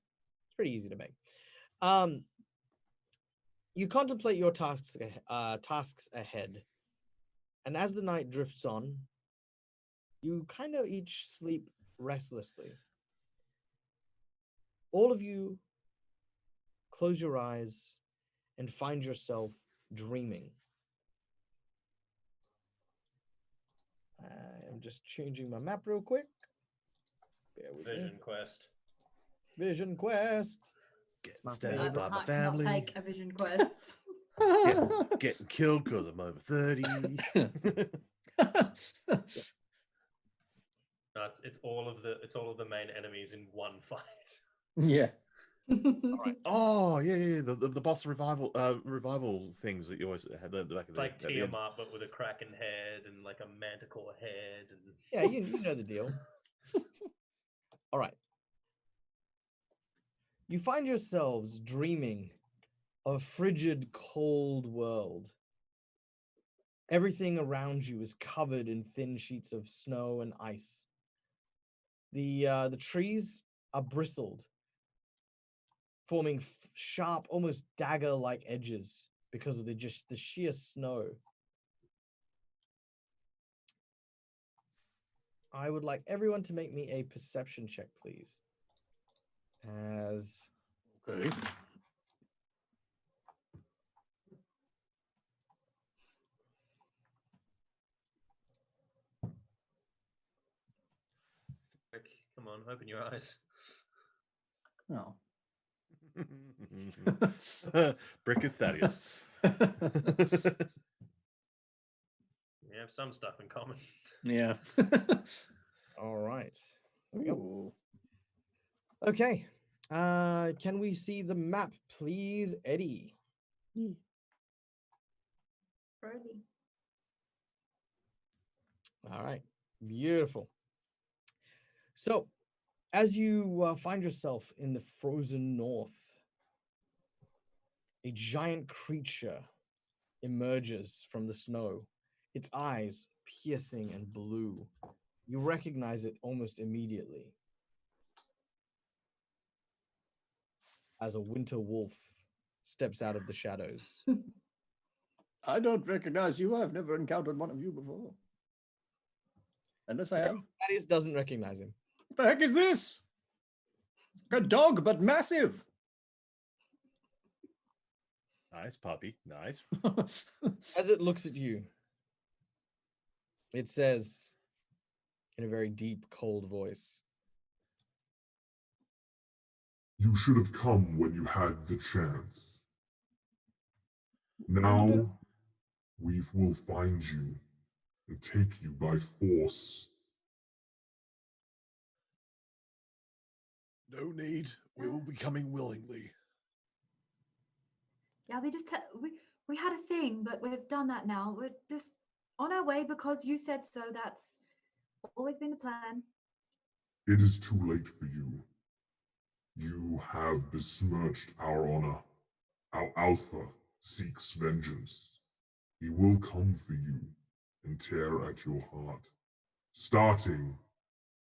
pretty easy to make. You contemplate your tasks ahead, and as the night drifts on, you kind of each sleep restlessly. All of you close your eyes and find yourself dreaming. I'm just changing my map real quick. Bear with me. Vision quest. Vision quest. Getting my stabbed favorite. by I my cannot family. take a vision quest. Getting killed because I'm over 30. No, it's all of the main enemies in one fight. Yeah. Oh yeah. The boss revival things that you always had at the back of It's the like at the end. Tiamat, but with a kraken head and like a manticore head. And Yeah, you know the deal. All right. You find yourselves dreaming of a frigid, cold world. Everything around you is covered in thin sheets of snow and ice. The trees are bristled, forming sharp, almost dagger-like edges because of the sheer snow. I would like everyone to make me a perception check, please. As Okay. like, come on, open your eyes. Oh. Brick and Thaddius. We have some stuff in common. Yeah. all right. There we go. Ooh. Okay. Can we see the map, please, Eddie? Brody. All right. Beautiful. So, as you find yourself in the frozen north, a giant creature emerges from the snow, its eyes piercing and blue. You recognize it almost immediately as a winter wolf steps out of the shadows. I don't recognize you. I've never encountered one of you before. Unless I have. Thaddius doesn't recognize him. What the heck is this? It's like a dog, but massive. Nice puppy. Nice. As it looks at you, it says in a very deep, cold voice, You should have come when you had the chance. Now, we will find you and take you by force. No need. We will be coming willingly. Yeah, we had a thing, but we've done that now. We're just on our way because you said so. That's always been the plan. It is too late for you. You have besmirched our honor. Our Alpha seeks vengeance. He will come for you and tear at your heart, starting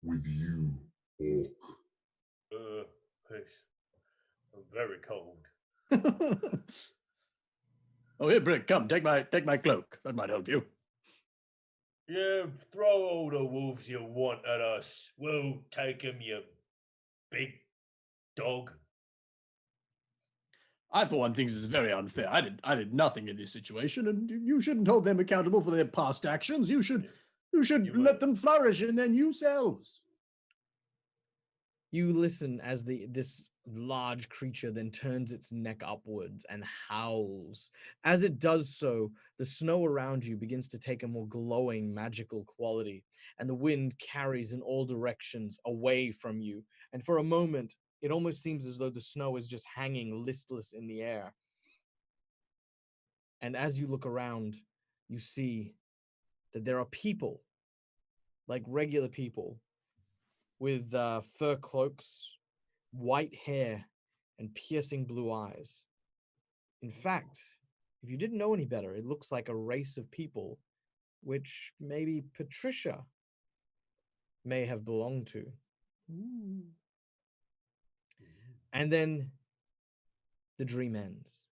with you, Orc. Please. I'm very cold. Oh, here, Brick, come, take my cloak. That might help you. Yeah, throw all the wolves you want at us. We'll take 'em, you big dog. I, for one, think this is very unfair. I did nothing in this situation, and you shouldn't hold them accountable for their past actions. You should You let would. them flourish in their new selves. you listen as this large creature then turns its neck upwards and howls. As it does so, the snow around you begins to take a more glowing magical quality, and the wind carries in all directions away from you. And for a moment, it almost seems as though the snow is just hanging listless in the air. And as you look around, you see that there are people, like regular people, with fur cloaks, white hair, and piercing blue eyes. In fact, if you didn't know any better, it looks like a race of people which maybe Patricia may have belonged to. And then the dream ends.